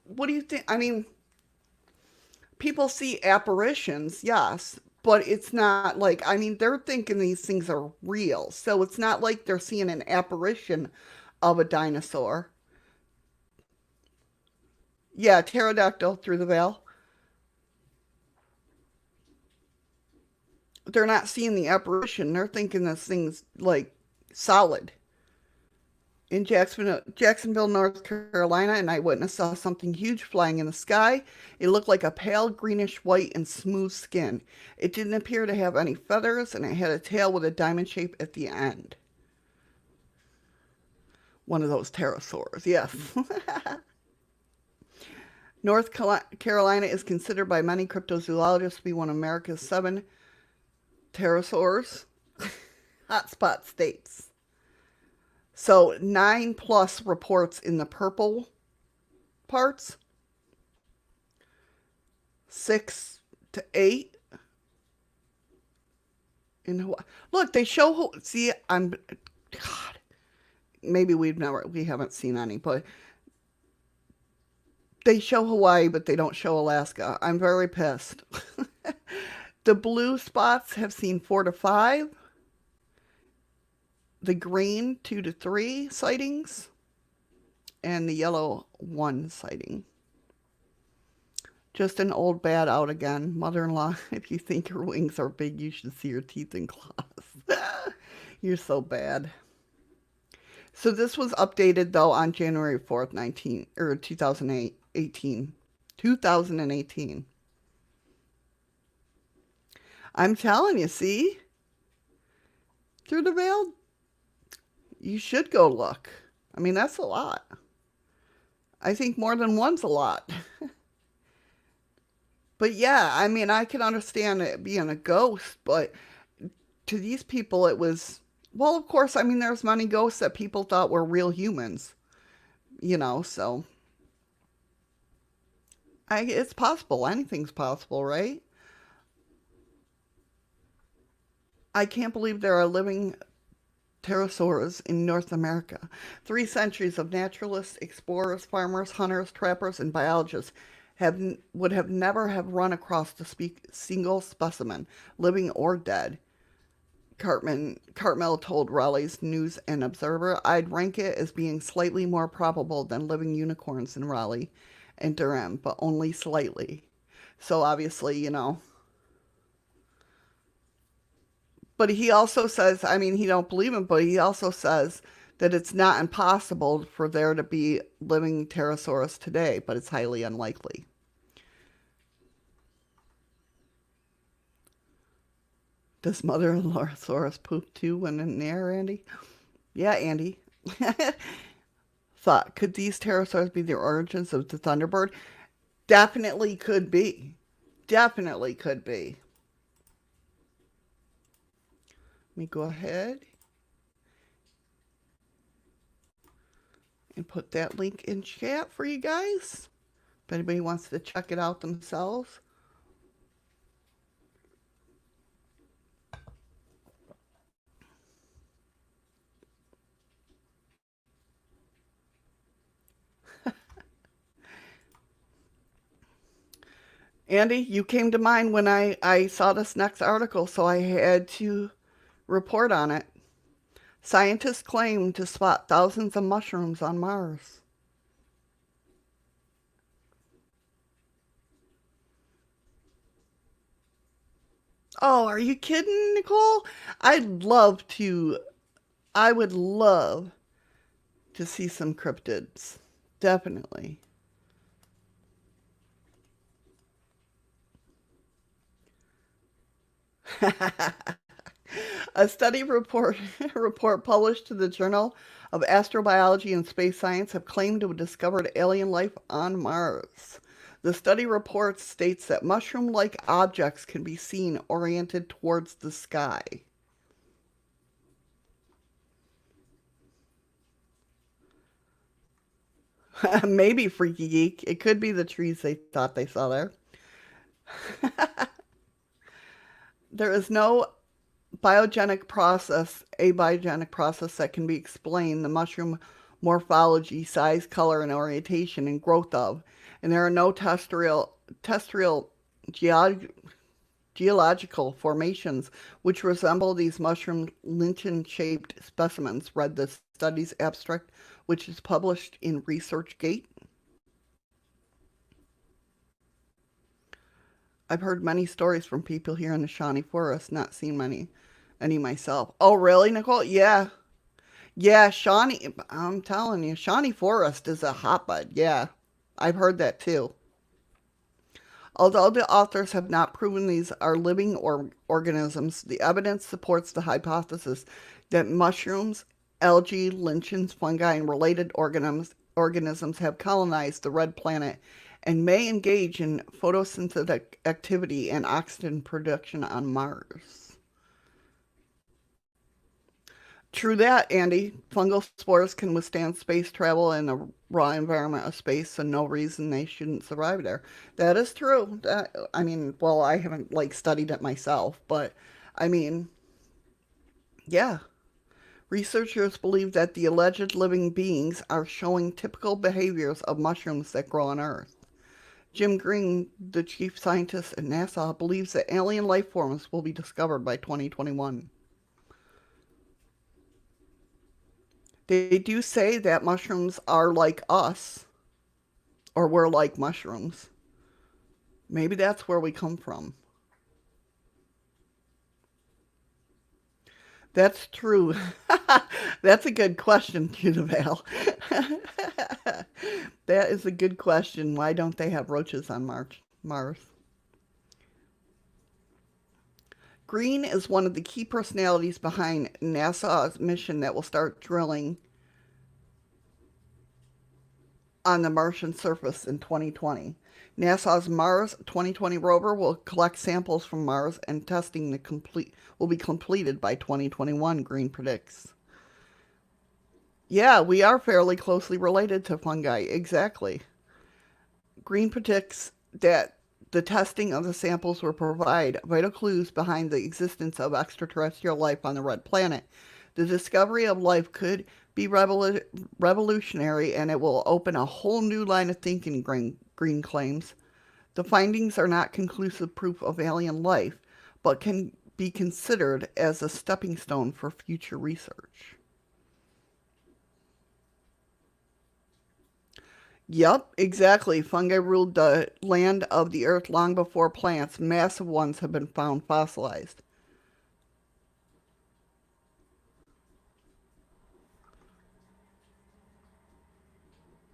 what do you think? I mean, people see apparitions, yes, but it's not like, I mean, they're thinking these things are real. So it's not like they're seeing an apparition of a dinosaur. Yeah, pterodactyl through the veil. They're not seeing the apparition. They're thinking this thing's like solid. In Jacksonville, North Carolina, an eyewitness saw something huge flying in the sky. It looked like a pale greenish white and smooth skin. It didn't appear to have any feathers, and it had a tail with a diamond shape at the end. One of those pterosaurs, yes. North Carolina is considered by many cryptozoologists to be one of America's 7 pterosaurs hotspot states. So 9 plus reports in the purple parts, 6 to 8 in Hawaii. Look, they show, see, God, maybe we haven't seen any, but they show Hawaii, but they don't show Alaska. I'm very pissed. The blue spots have seen 4 to 5. The green, 2 to 3 sightings. And the yellow, 1 sighting. Just an old bat out again. Mother-in-law, if you think your wings are big, you should see your teeth and claws. You're so bad. So this was updated, though, on January 4th, 2018. 2018. I'm telling you, see? Through the veil? You should go look. I mean, that's a lot. I think more than one's a lot. But yeah, I mean, I can understand it being a ghost, but to these people, it was, well, of course, I mean, there's many ghosts that people thought were real humans, so it's possible. Anything's possible, right? I can't believe there are living pterosaurs in North America. 3 centuries of naturalists, explorers, farmers, hunters, trappers, and biologists would have never have run across the single specimen, living or dead. Cartmel told Raleigh's News and Observer, "I'd rank it as being slightly more probable than living unicorns in Raleigh and Durham, but only slightly." So obviously, but he also says, I mean, he don't believe him, but he also says that it's not impossible for there to be living pterosaurs today, but it's highly unlikely. Does Mother Lorosaurus poop too when in the air, Andy? Yeah, Andy. Thought, could these pterosaurs be the origins of the Thunderbird? Definitely could be. Definitely could be. Let me go ahead and put that link in chat for you guys. If anybody wants to check it out themselves. Andy, you came to mind when I saw this next article, so I had to report on it. Scientists claim to spot thousands of mushrooms on Mars. Oh, are you kidding, Nicole? I would love to see some cryptids. Definitely. A study report published to the Journal of Astrobiology and Space Science have claimed to have discovered alien life on Mars. The study report states that mushroom-like objects can be seen oriented towards the sky. Maybe, Freaky Geek. It could be the trees they thought they saw there. There is no abiogenetic process that can be explained, the mushroom morphology, size, color, and orientation and growth of, and there are no terrestrial geological formations which resemble these mushroom lichen-shaped specimens, read the study's abstract, which is published in ResearchGate. I've heard many stories from people here in the Shawnee Forest, not seen any myself. Oh, really, Nicole? Yeah. Yeah, Shawnee, I'm telling you, Shawnee Forest is a hotbed. Yeah, I've heard that too. Although the authors have not proven these are living organisms, the evidence supports the hypothesis that mushrooms, algae, lichens, fungi, and related organisms have colonized the red planet and may engage in photosynthetic activity and oxygen production on Mars. True that, Andy. Fungal spores can withstand space travel in the raw environment of space, so no reason they shouldn't survive there. That is true. I haven't studied it myself, but I mean, yeah. Researchers believe that the alleged living beings are showing typical behaviors of mushrooms that grow on Earth. Jim Green, the chief scientist at NASA, believes that alien life forms will be discovered by 2021. They do say that mushrooms are like us, or we're like mushrooms. Maybe that's where we come from. That's true. That's a good question, Judavale. That is a good question. Why don't they have roaches on Mars? Green is one of the key personalities behind NASA's mission that will start drilling on the Martian surface in 2020. NASA's Mars 2020 rover will collect samples from Mars and testing will be completed by 2021, Green predicts. Yeah, we are fairly closely related to fungi, exactly. Green predicts that the testing of the samples will provide vital clues behind the existence of extraterrestrial life on the red planet. The discovery of life could be revolutionary, and it will open a whole new line of thinking, Green claims. The findings are not conclusive proof of alien life, but can be considered as a stepping stone for future research. Yep, exactly. Fungi ruled the land of the earth long before plants. Massive ones have been found fossilized.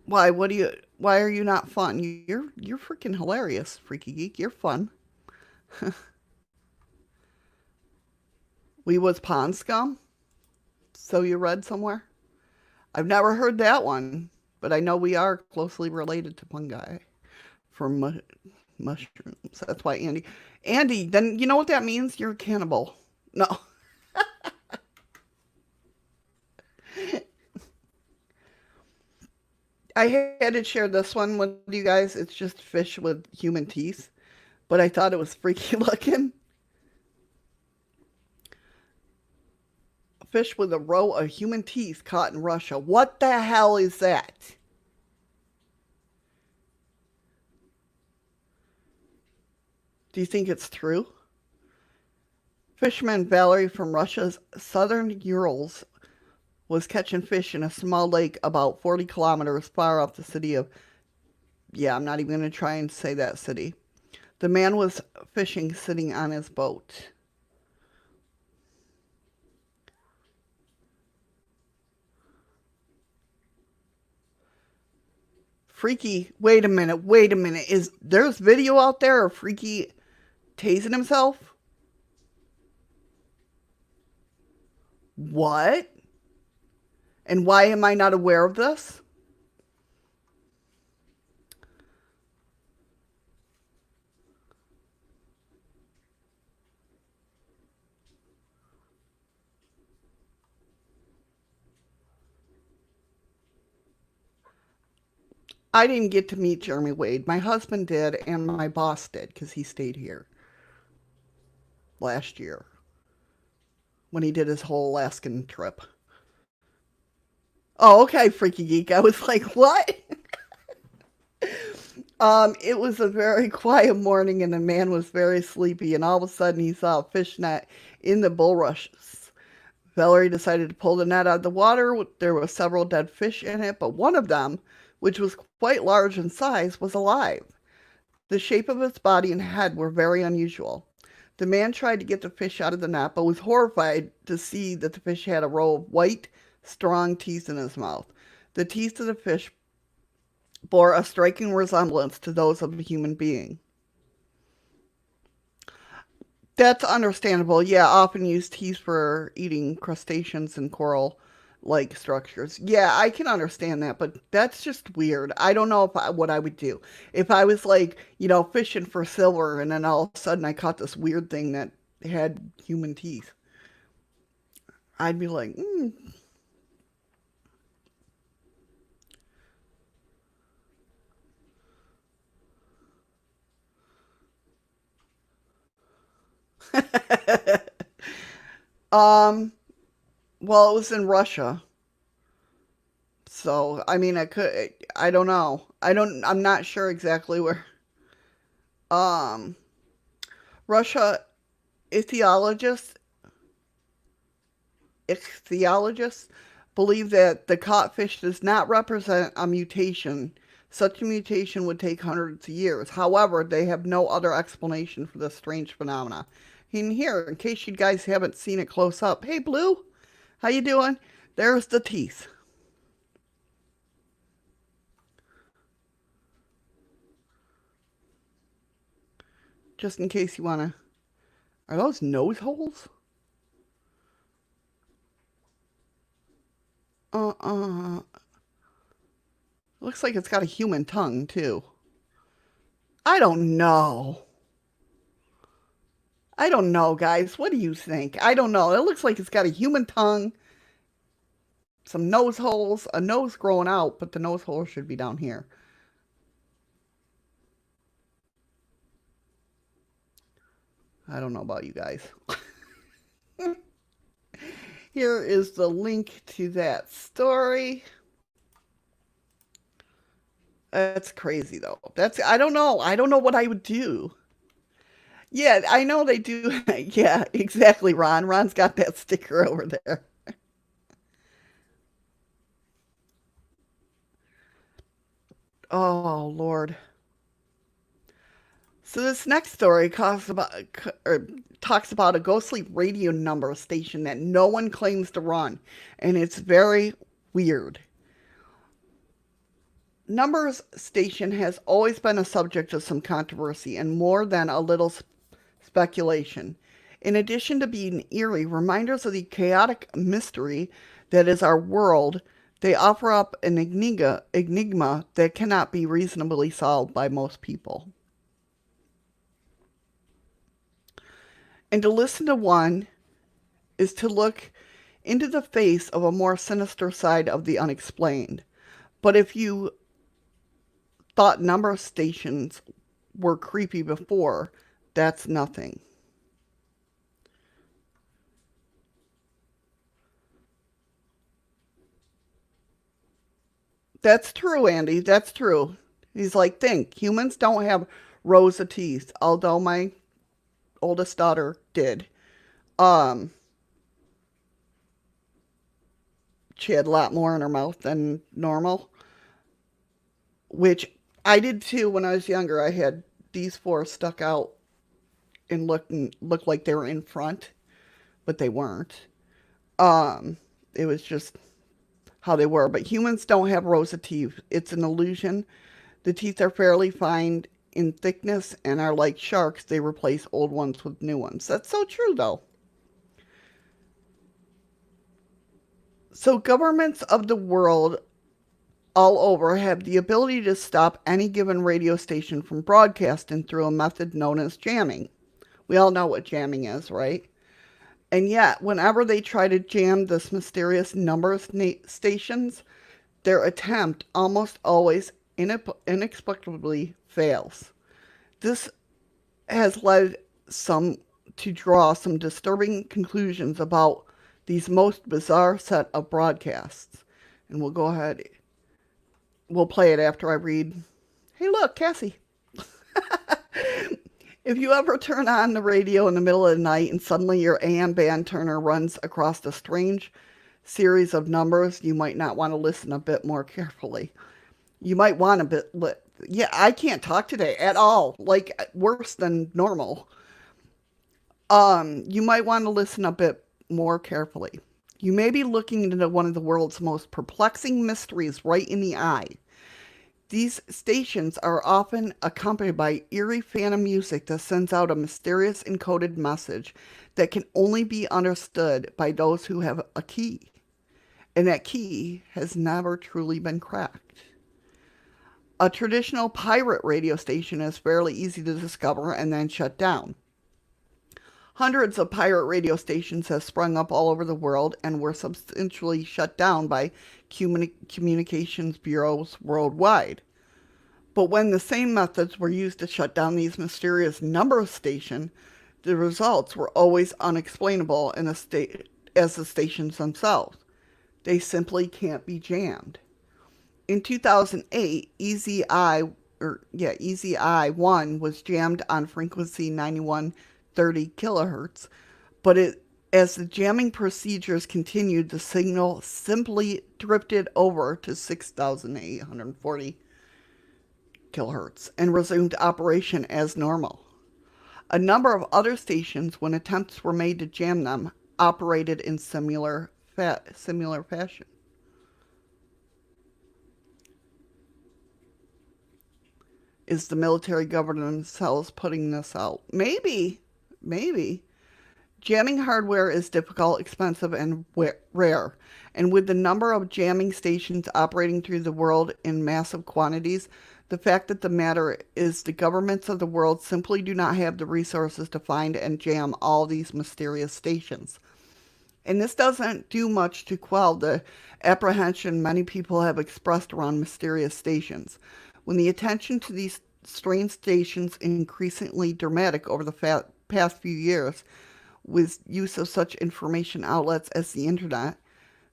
Why are you not fun? You're freaking hilarious, Freaky Geek. You're fun. We was pond scum? So you read somewhere? I've never heard that one, but I know we are closely related to fungi for mushrooms. That's why Andy, then you know what that means? You're a cannibal. No. I had to share this one with you guys. It's just fish with human teeth, but I thought it was freaky looking. Fish with a row of human teeth caught in Russia. What the hell is that? Do you think it's true? Fisherman Valerie from Russia's southern Urals was catching fish in a small lake about 40 kilometers far off the city of... Yeah, I'm not even going to try and say that city. The man was fishing sitting on his boat. Freaky, wait a minute. There's video out there of Freaky tasing himself? What? And why am I not aware of this? I didn't get to meet Jeremy Wade. My husband did, and my boss did, because he stayed here last year when he did his whole Alaskan trip. Oh, okay, Freaky Geek. I was like, what? It was a very quiet morning, and the man was very sleepy, and all of a sudden he saw a fish net in the bulrushes. Valerie decided to pull the net out of the water. There were several dead fish in it, but one of them, which was quite large in size, was alive. The shape of its body and head were very unusual. The man tried to get the fish out of the net, but was horrified to see that the fish had a row of white, strong teeth in his mouth. The teeth of the fish bore a striking resemblance to those of a human being. That's understandable. Yeah, often use teeth for eating crustaceans and coral-like structures. Yeah, I can understand that, but that's just weird. I don't know what I would do. If I was like, fishing for silver and then all of a sudden I caught this weird thing that had human teeth. I'd be like, well, it was in Russia. So, I mean, I don't know. I'm not sure exactly where. Um, Russia ichthyologists, ichthyologists believe that the caught fish does not represent a mutation. Such a mutation would take hundreds of years. However, they have no other explanation for this strange phenomena. In here, in case you guys haven't seen it close up, hey Blue, how you doing? There's the teeth. Just in case you want to... Are those nose holes? It looks like it's got a human tongue, too. I don't know. I don't know, guys. What do you think? I don't know. It looks like it's got a human tongue, some nose holes, a nose growing out, but the nose hole should be down here. I don't know about you guys. Here is the link to that story. That's crazy, though. I don't know. I don't know what I would do. Yeah, I know they do. Yeah, exactly, Ron. Ron's got that sticker over there. Oh, Lord. So this next story talks about a ghostly radio number station that no one claims to run, and it's very weird. Numbers station has always been a subject of some controversy and more than a little speculation. In addition to being eerie reminders of the chaotic mystery that is our world, they offer up an enigma that cannot be reasonably solved by most people. And to listen to one is to look into the face of a more sinister side of the unexplained. But if you thought number stations were creepy before, that's nothing. That's true, Andy. That's true. He's like, think, humans don't have rows of teeth, although my oldest daughter did. She had a lot more in her mouth than normal, which I did too when I was younger. I had these four stuck out and looked like they were in front, but they weren't. It was just how they were. But humans don't have rows of teeth. It's an illusion. The teeth are fairly fine in thickness and are like sharks. They replace old ones with new ones. That's so true, though. So governments of the world all over have the ability to stop any given radio station from broadcasting through a method known as jamming. We all know what jamming is, right? And yet, whenever they try to jam this mysterious numbers stations, their attempt almost always inexplicably fails. This has led some to draw some disturbing conclusions about these most bizarre set of broadcasts. And we'll go ahead. We'll play it after I read. Hey, look, Cassie. If you ever turn on the radio in the middle of the night and suddenly your AM band turner runs across a strange series of numbers, you might not want to listen a bit more carefully. You might want a bit... Yeah, I can't talk today at all. Like, worse than normal. You might want to listen a bit more carefully. You may be looking into one of the world's most perplexing mysteries right in the eye. These stations are often accompanied by eerie phantom music that sends out a mysterious encoded message that can only be understood by those who have a key. And that key has never truly been cracked. A traditional pirate radio station is fairly easy to discover and then shut down. Hundreds of pirate radio stations have sprung up all over the world and were substantially shut down by communications bureaus worldwide. But when the same methods were used to shut down these mysterious number stations, the results were always unexplainable as the stations themselves. They simply can't be jammed. In 2008, Easy Eye 1 was jammed on frequency 9130 kilohertz, but as the jamming procedures continued, the signal simply drifted over to 6,840 kilohertz and resumed operation as normal. A number of other stations, when attempts were made to jam them, operated in similar fashion. Is the military government themselves putting this out? Maybe. Jamming hardware is difficult, expensive, and rare. And with the number of jamming stations operating through the world in massive quantities, the fact of the matter is the governments of the world simply do not have the resources to find and jam all these mysterious stations. And this doesn't do much to quell the apprehension many people have expressed around mysterious stations. When the attention to these strange stations increasingly dramatic over the past few years, with use of such information outlets as the internet,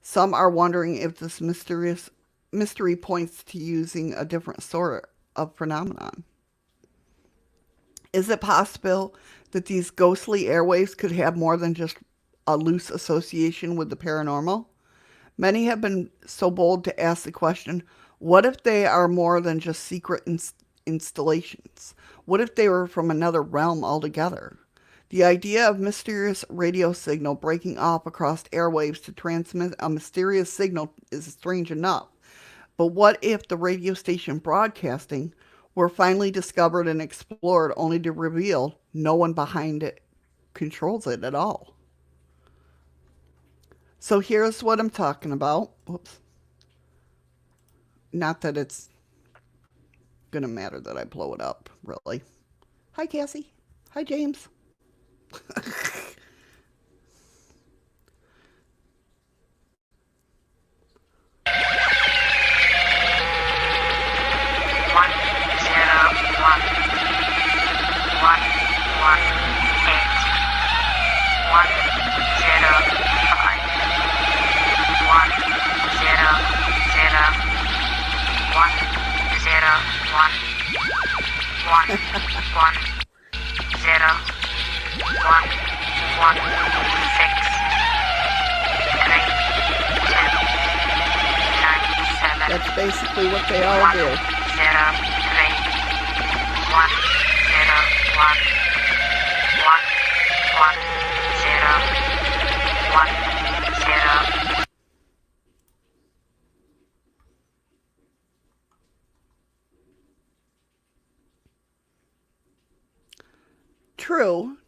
some are wondering if this mystery points to using a different sort of phenomenon. Is it possible that these ghostly airwaves could have more than just a loose association with the paranormal? Many have been so bold to ask the question, what if they are more than just secret installations? What if they were from another realm altogether? The idea of mysterious radio signal breaking off across airwaves to transmit a mysterious signal is strange enough. But what if the radio station broadcasting were finally discovered and explored only to reveal no one behind it controls it at all? So here's what I'm talking about. Whoops. Not that it's going to matter that I blow it up, really. Hi, Cassie. Hi, James. 7. That's basically what they all do. 0, 3, 1, 0, 1, 1, 0, 1, 0.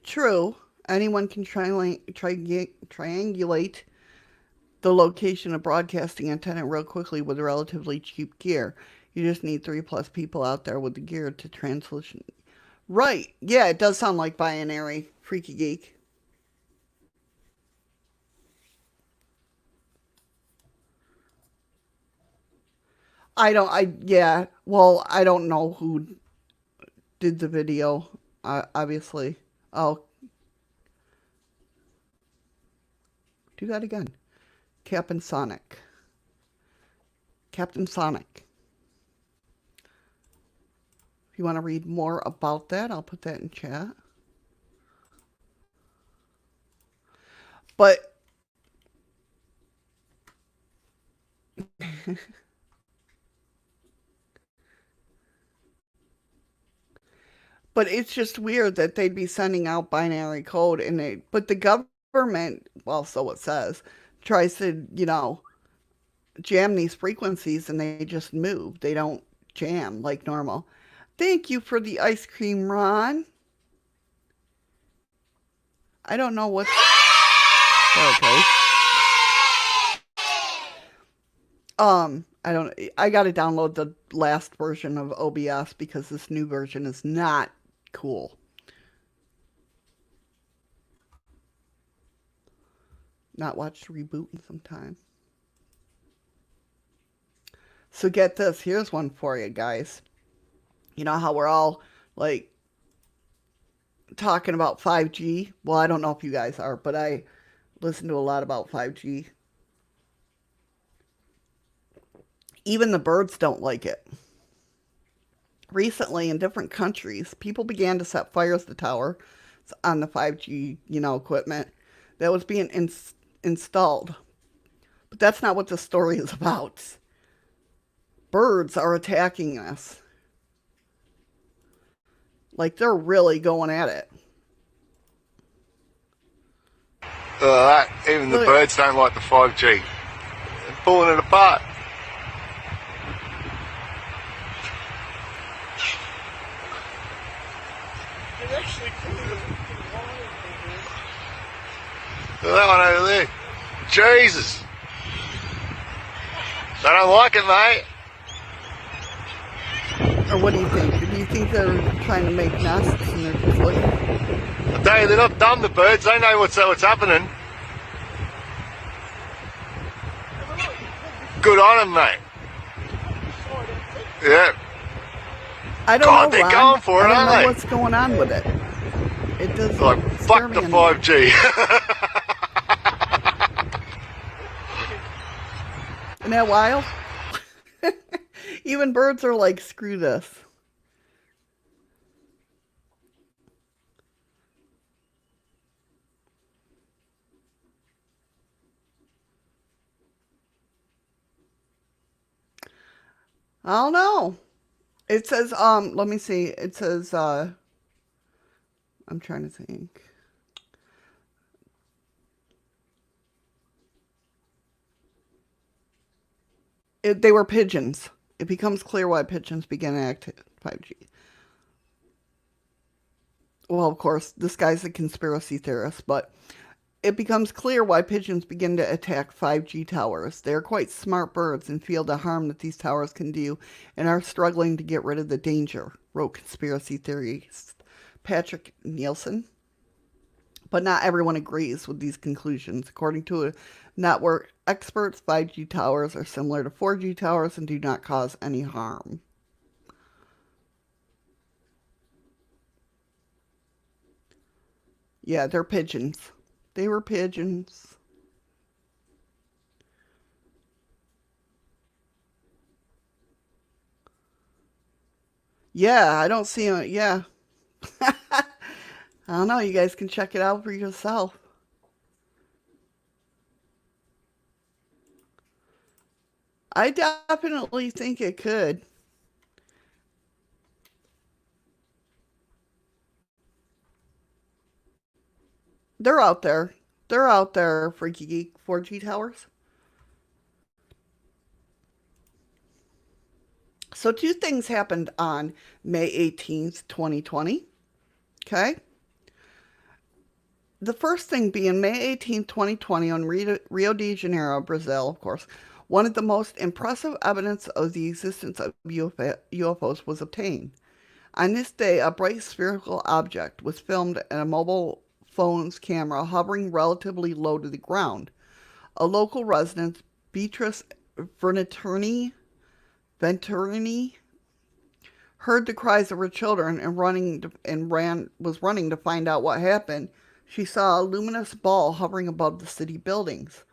True. Anyone can triangulate the location of broadcasting antenna real quickly with relatively cheap gear. You just need 3+ people out there with the gear to translation. Right. Yeah, it does sound like binary. Freaky geek. I don't know who did the video, obviously. Oh. Do that again. Captain Sonic. If you want to read more about that, I'll put that in chat. But but it's just weird that they'd be sending out binary code but the government, well, so it says, tries to, jam these frequencies and they just move. They don't jam like normal. Thank you for the ice cream, Ron. I don't know what's... Okay. I gotta download the last version of OBS because this new version is not cool. Not watched Reboot in some time. So get this. Here's one for you guys. You know how we're all like talking about 5G? Well, I don't know if you guys are, but I listen to a lot about 5G. Even the birds don't like it. Recently, in different countries, people began to set fires to towers on the 5G, equipment that was being installed. But that's not what the story is about. Birds are attacking us. Like, they're really going at it. Even the birds don't like the 5G. They're pulling it apart. That one over there. Jesus. I don't like it, mate. Or what do you think? Do you think they're trying to make nests and they're just looking? I tell you, they're not dumb, the birds. They know what's happening. Good on them, mate. Yeah. I don't God, know, they're Ron. going for it, I don't aren't know they? what's going on with it. It does Like, scare fuck me the in 5G. Isn't that wild? Even birds are like, screw this. I don't know. It says, let me see. It says, I'm trying to think. They were pigeons. It becomes clear why pigeons began to act 5G. Well, of course, this guy's a conspiracy theorist, but it becomes clear why pigeons begin to attack 5G towers. They are quite smart birds and feel the harm that these towers can do and are struggling to get rid of the danger, wrote conspiracy theorist Patrick Nielsen. But not everyone agrees with these conclusions. According to network experts, 5G towers are similar to 4G towers and do not cause any harm. Yeah, they're pigeons. They were pigeons. Yeah, I don't see them. Yeah. I don't know. You guys can check it out for yourself. I definitely think it could. They're out there. They're out there, Freaky Geek 4G towers. So two things happened on May 18th, 2020. Okay. The first thing being May 18th, 2020 on Rio de Janeiro, Brazil, of course, one of the most impressive evidence of the existence of UFOs was obtained. On this day, a bright spherical object was filmed in a mobile phone's camera hovering relatively low to the ground. A local resident, Beatrice Venturini, heard the cries of her children and was running to find out what happened. She saw a luminous ball hovering above the city buildings.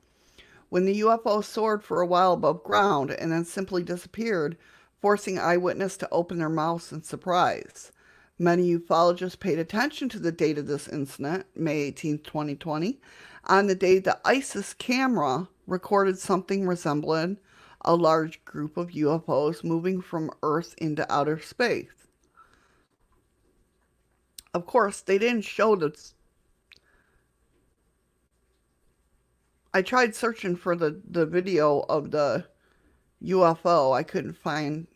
When the UFO soared for a while above ground and then simply disappeared, forcing eyewitnesses to open their mouths in surprise. Many ufologists paid attention to the date of this incident, May 18, 2020. On the day, the ISIS camera recorded something resembling a large group of UFOs moving from Earth into outer space. Of course, they didn't show this. I tried searching for the video of the UFO. I couldn't find.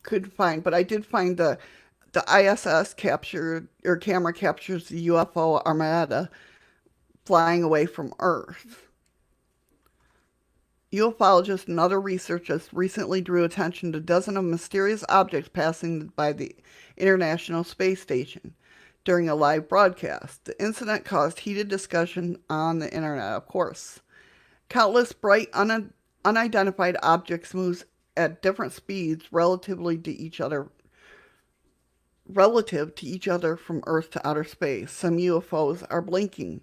But I did find the ISS camera captures the UFO Armada flying away from Earth. Ufologists and other researchers recently drew attention to dozens of mysterious objects passing by the International Space Station during a live broadcast. The incident caused heated discussion on the internet, of course. Countless bright, unidentified objects moved at different speeds relative to each other from Earth to outer space. Some UFOs are blinking.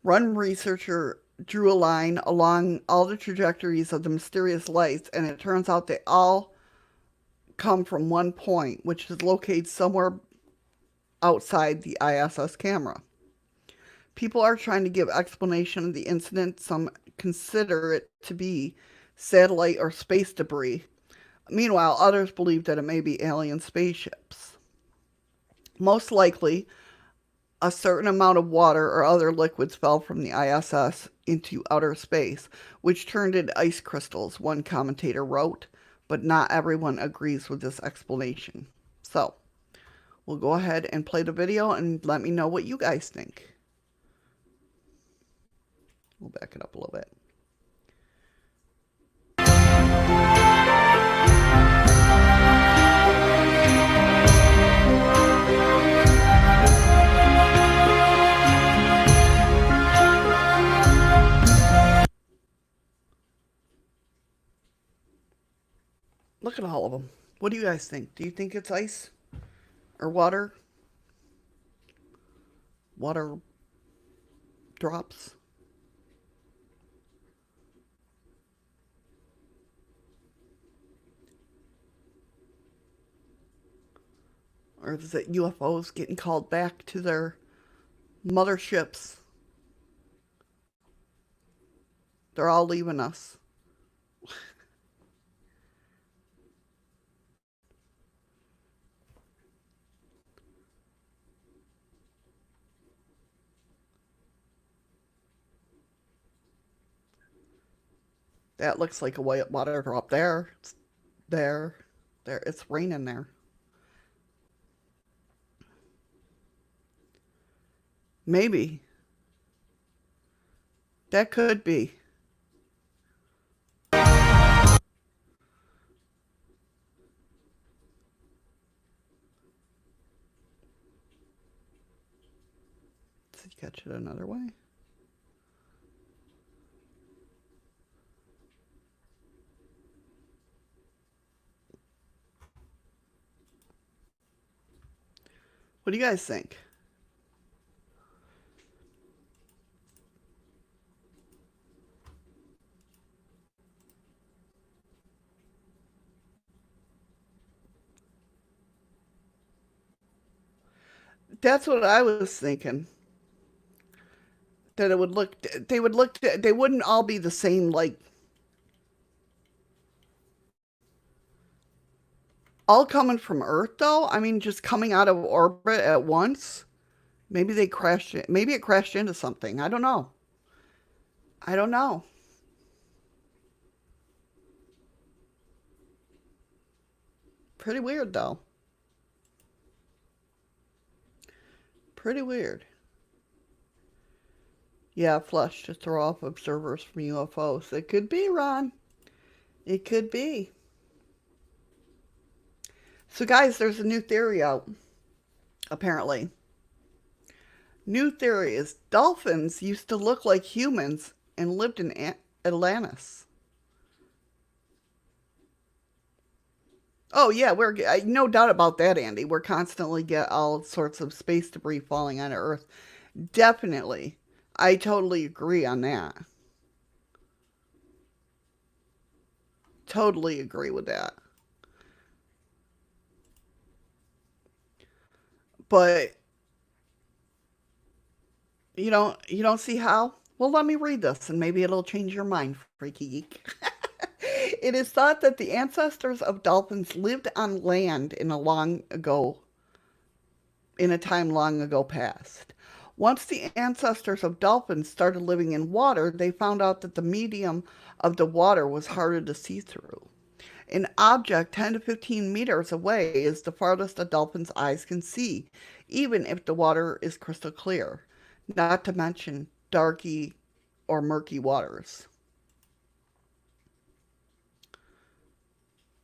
One researcher drew a line along all the trajectories of the mysterious lights, and it turns out they all come from one point, which is located somewhere outside the ISS camera. People are trying to give explanation of the incident. Some consider it to be satellite or space debris. Meanwhile, others believe that it may be alien spaceships. Most likely, a certain amount of water or other liquids fell from the ISS into outer space, which turned into ice crystals, one commentator wrote, but not everyone agrees with this explanation. So, we'll go ahead and play the video and let me know what you guys think. We'll back it up a little bit. Look at all of them. What do you guys think? Do you think it's ice or water? Water drops? Or is it UFOs getting called back to their motherships? They're all leaving us. That looks like a white water drop there. It's there. There. It's raining there. Maybe. That could be. Let's catch it another way. What do you guys think? That's what I was thinking. That it would look, they wouldn't all be the same, like, all coming from Earth, though? I mean, just coming out of orbit at once? Maybe they crashed it. Maybe it crashed into something. I don't know. I don't know. Pretty weird, though. Pretty weird. Yeah, flush to throw off observers from UFOs. It could be, Ron. It could be. So, guys, there's a new theory out, apparently. New theory is dolphins used to look like humans and lived in Atlantis. Oh, yeah, we're no doubt about that, Andy. We're constantly get all sorts of space debris falling on Earth. Definitely. I totally agree on that. Totally agree with that. But you don't see how? Well, let me read this and maybe it'll change your mind, freaky geek. It is thought that the ancestors of dolphins lived on land in a time long ago past. Once the ancestors of dolphins started living in water, they found out that the medium of the water was harder to see through. An object 10 to 15 meters away is the farthest a dolphin's eyes can see, even if the water is crystal clear, not to mention darky or murky waters.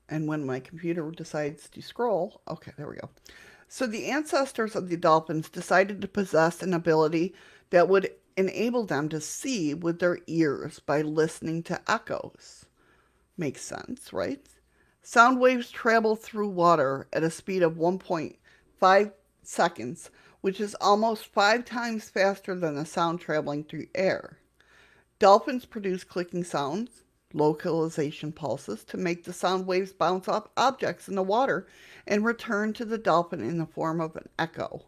And when my computer decides to scroll, okay, there we go. So the ancestors of the dolphins decided to possess an ability that would enable them to see with their ears by listening to echoes. Makes sense, right? Sound waves travel through water at a speed of 1.5 seconds, which is almost 5 times faster than the sound traveling through air. Dolphins produce clicking sounds, localization pulses, to make the sound waves bounce off objects in the water and return to the dolphin in the form of an echo.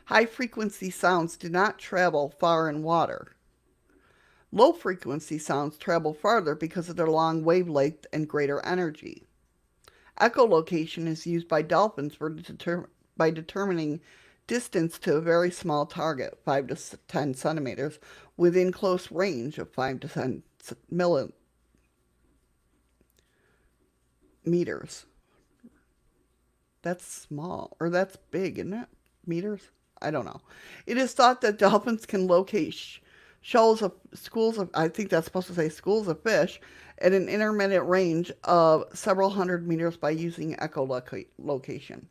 High-frequency sounds do not travel far in water. Low-frequency sounds travel farther because of their long wavelength and greater energy. Echolocation is used by dolphins by determining distance to a very small target, 5 to 10 centimeters, within close range of 5 to 10 millimeters. That's small, or that's big, isn't it? Meters? I don't know. It is thought that dolphins can locate shoals of schools of, I think that's supposed to say schools of fish, at an intermittent range of several hundred meters by using echolocation.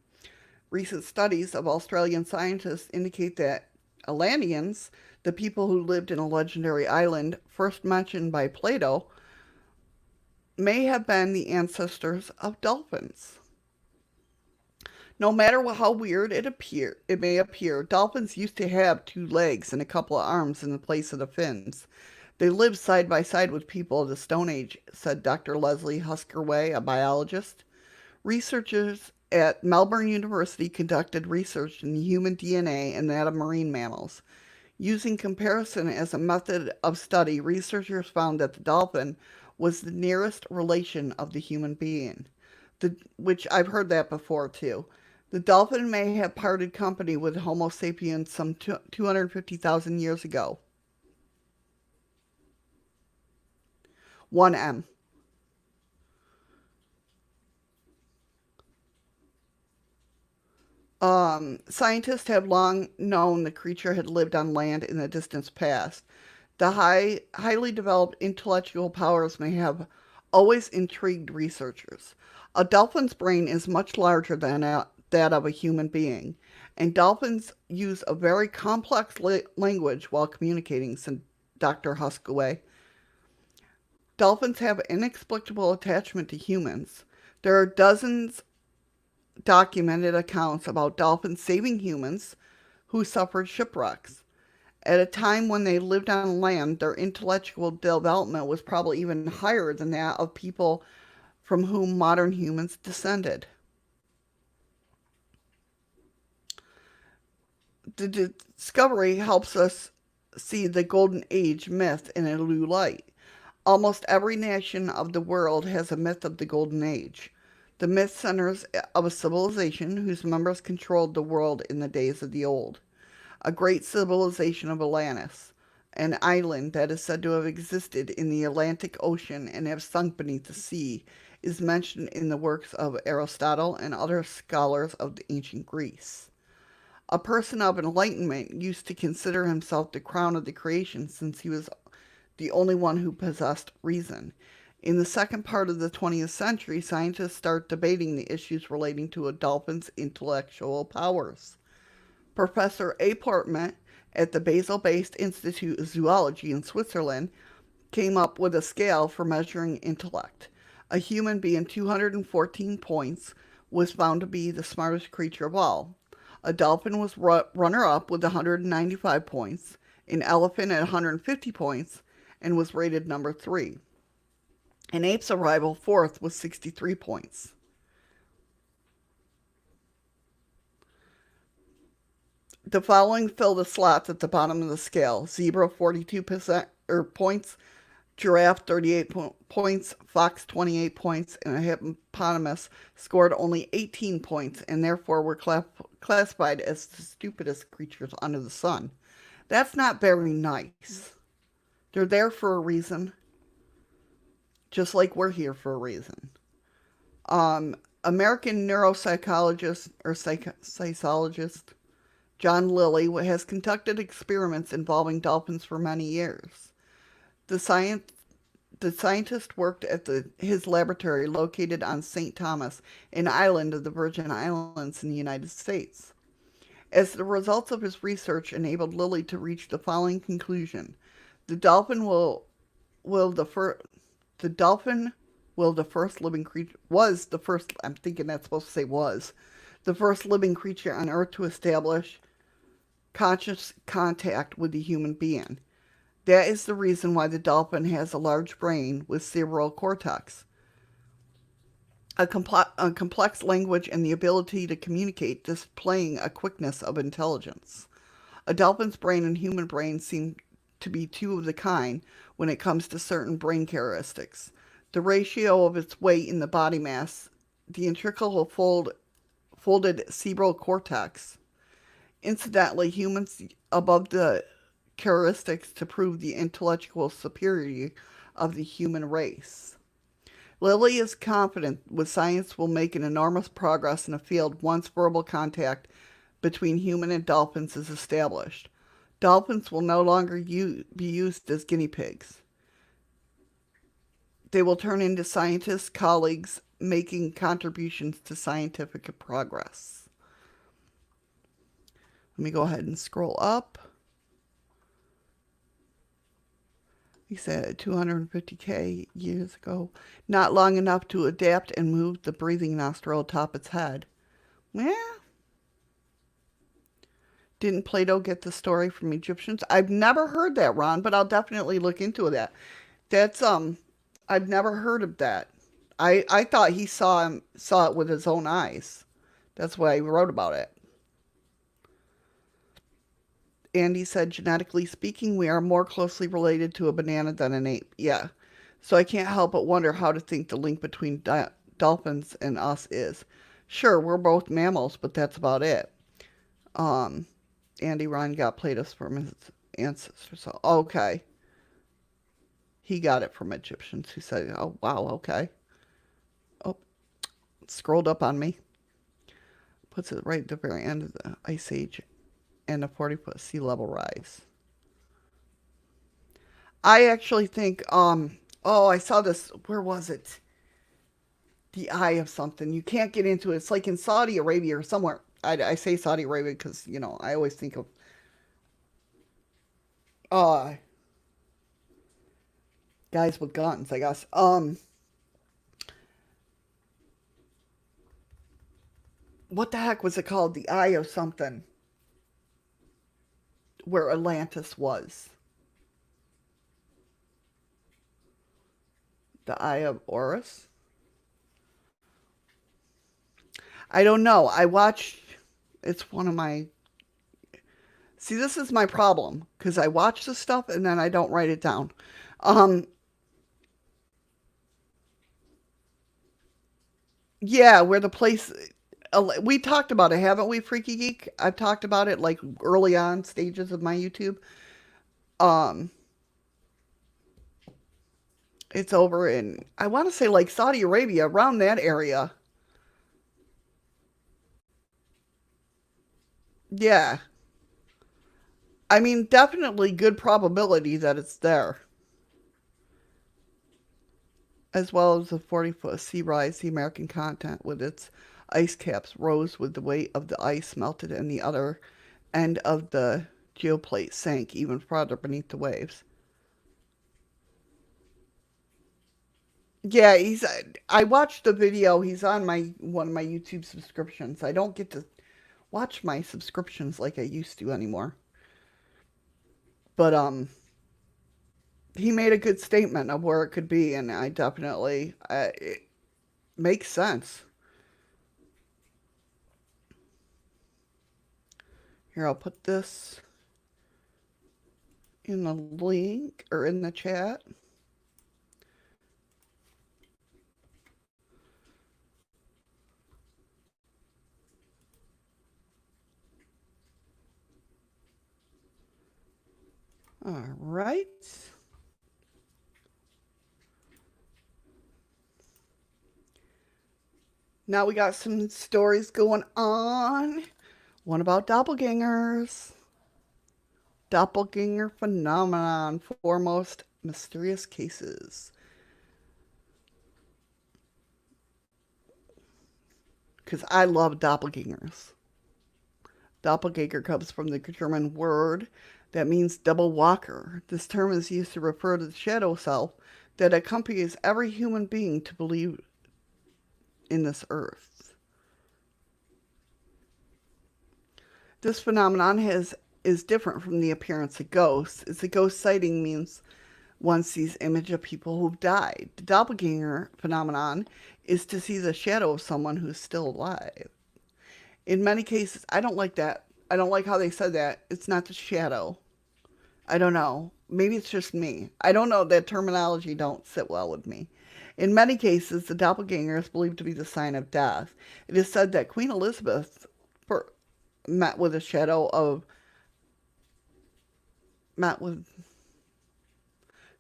Recent studies of Australian scientists indicate that Atlanteans, the people who lived in a legendary island first mentioned by Plato, may have been the ancestors of dolphins. No matter how weird it may appear, dolphins used to have 2 legs and a couple of arms in the place of the fins. They lived side by side with people of the Stone Age, said Dr. Leslie Huskerway, a biologist. Researchers at Melbourne University conducted research in human DNA and that of marine mammals. Using comparison as a method of study, researchers found that the dolphin was the nearest relation of the human being, which I've heard that before too. The dolphin may have parted company with Homo sapiens some 250,000 years ago. 1M. Scientists have long known the creature had lived on land in the distant past. The highly developed intellectual powers may have always intrigued researchers. A dolphin's brain is much larger than that of a human being, and dolphins use a very complex language while communicating, said Dr. Huskaway. Dolphins have inexplicable attachment to humans. There are dozens documented accounts about dolphins saving humans who suffered shipwrecks. At a time when they lived on land, their intellectual development was probably even higher than that of people from whom modern humans descended. The discovery helps us see the Golden Age myth in a new light. Almost every nation of the world has a myth of the Golden Age. The myth centers of a civilization whose members controlled the world in the days of the old. A great civilization of Atlantis, an island that is said to have existed in the Atlantic Ocean and have sunk beneath the sea, is mentioned in the works of Aristotle and other scholars of ancient Greece. A person of enlightenment used to consider himself the crown of the creation since he was the only one who possessed reason. In the second part of the 20th century, scientists start debating the issues relating to a dolphin's intellectual powers. Professor A. Portman at the Basel-based Institute of Zoology in Switzerland came up with a scale for measuring intellect. A human being 214 points was found to be the smartest creature of all. A dolphin was runner-up with 195 points, an elephant at 150 points, and was rated number 3. An ape's arrival fourth with 63 points. The following fill the slots at the bottom of the scale. Zebra 42% points, giraffe 38 points, fox 28 points, and a hippopotamus scored only 18 points and therefore were classified as the stupidest creatures under the sun. That's not very nice. They're there for a reason. Just like we're here for a reason. American neuropsychologist or psychologist John Lilly has conducted experiments involving dolphins for many years. The scientist worked at his laboratory located on St. Thomas, an island of the Virgin Islands in the United States. As the results of his research enabled Lilly to reach the following conclusion: the dolphin was the first living creature on Earth to establish conscious contact with the human being. That is the reason why the dolphin has a large brain with cerebral cortex, a complex language, and the ability to communicate, displaying a quickness of intelligence. A dolphin's brain and human brain seem to be two of the kind when it comes to certain brain characteristics. The ratio of its weight in the body mass, the integral folded cerebral cortex. Incidentally, humans above the characteristics to prove the intellectual superiority of the human race. Lily is confident with science will make an enormous progress in a field once verbal contact between human and dolphins is established. Dolphins will no longer be used as guinea pigs. They will turn into scientists, colleagues, making contributions to scientific progress. Let me go ahead and scroll up. He said 250K years ago. Not long enough to adapt and move the breathing nostril atop its head. Yeah. Didn't Plato get the story from Egyptians? I've never heard that, Ron, but I'll definitely look into that. That's I've never heard of that. I thought he saw it with his own eyes. That's why he wrote about it. Andy said, genetically speaking, we are more closely related to a banana than an ape. Yeah. So I can't help but wonder how to think the link between dolphins and us is. Sure, we're both mammals, but that's about it. Andy Ron got Plato's from his ancestors. So, okay. He got it from Egyptians who said, oh, wow, okay. Oh, it scrolled up on me. Puts it right at the very end of the Ice Age and a 40-foot sea level rise. I actually think, I saw this, where was it? The eye of something. You can't get into it. It's like in Saudi Arabia or somewhere. I say Saudi Arabia because, I always think of guys with guns, I guess. What the heck was it called? The eye of something. Where Atlantis was. The Eye of Horus? I don't know. I watched... It's one of my... See, this is my problem. Because I watch this stuff and then I don't write it down. Yeah, where the place... We talked about it, haven't we, Freaky Geek? I've talked about it, like, early on stages of my YouTube. It's over in, I want to say, like, Saudi Arabia, around that area. Yeah. I mean, definitely good probability that it's there. As well as the 40-foot sea rise, the American continent with its ice caps rose with the weight of the ice melted and the other end of the geoplate sank even farther beneath the waves. Yeah, I watched the video. He's on one of my YouTube subscriptions. I don't get to watch my subscriptions like I used to anymore. But he made a good statement of where it could be, and I definitely it makes sense. Here, I'll put this in the link or in the chat. All right. Now we got some stories going on. One about doppelgangers. Doppelganger phenomenon, foremost mysterious cases. Because I love doppelgangers. Doppelganger comes from the German word that means double walker. This term is used to refer to the shadow self that accompanies every human being to believe in this earth. This phenomenon is different from the appearance of ghosts, as a ghost sighting means one sees image of people who've died. The doppelganger phenomenon is to see the shadow of someone who's still alive. In many cases, I don't like that. I don't like how they said that. It's not the shadow. I don't know. Maybe it's just me. I don't know. That terminology don't sit well with me. In many cases, the doppelganger is believed to be the sign of death. It is said that Queen Elizabeth met with a shadow of...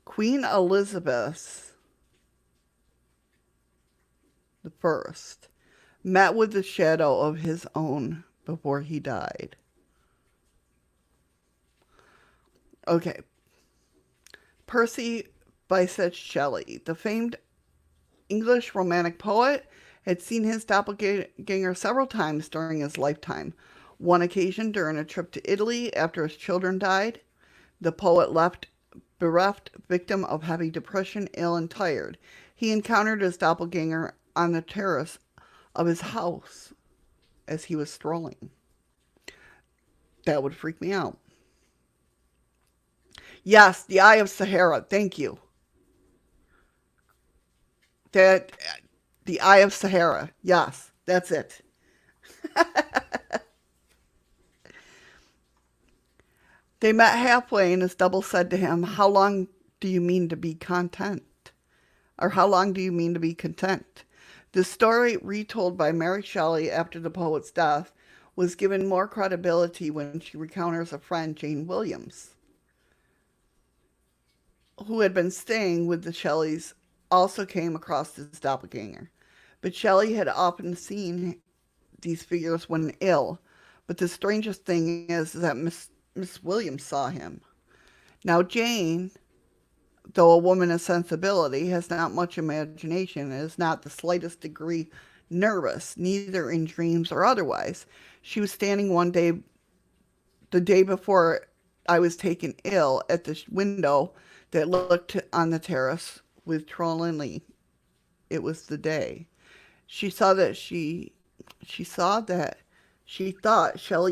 Queen Elizabeth the first, met with the shadow of his own before he died. Okay. Percy Bysshe Shelley, the famed English romantic poet, had seen his doppelganger several times during his lifetime. One occasion during a trip to Italy after his children died, the poet left bereft, victim of heavy depression, ill and tired. He encountered his doppelganger on the terrace of his house as he was strolling. That would freak me out. Yes, the Eye of Sahara. Thank you. The Eye of Sahara. Yes, that's it. They met halfway, and his double said to him, "How long do you mean to be content?" Or how long do you mean to be content? The story, retold by Mary Shelley after the poet's death, was given more credibility when she recounts a friend, Jane Williams, who had been staying with the Shelleys, also came across his doppelganger. But Shelley had often seen these figures when ill. But the strangest thing is that Miss Williams saw him. Now Jane, though a woman of sensibility, has not much imagination and is not the slightest degree nervous, neither in dreams or otherwise. She was standing one day, the day before I was taken ill, at the window that looked on the terrace with Trelawney. It was the day. She thought Shelley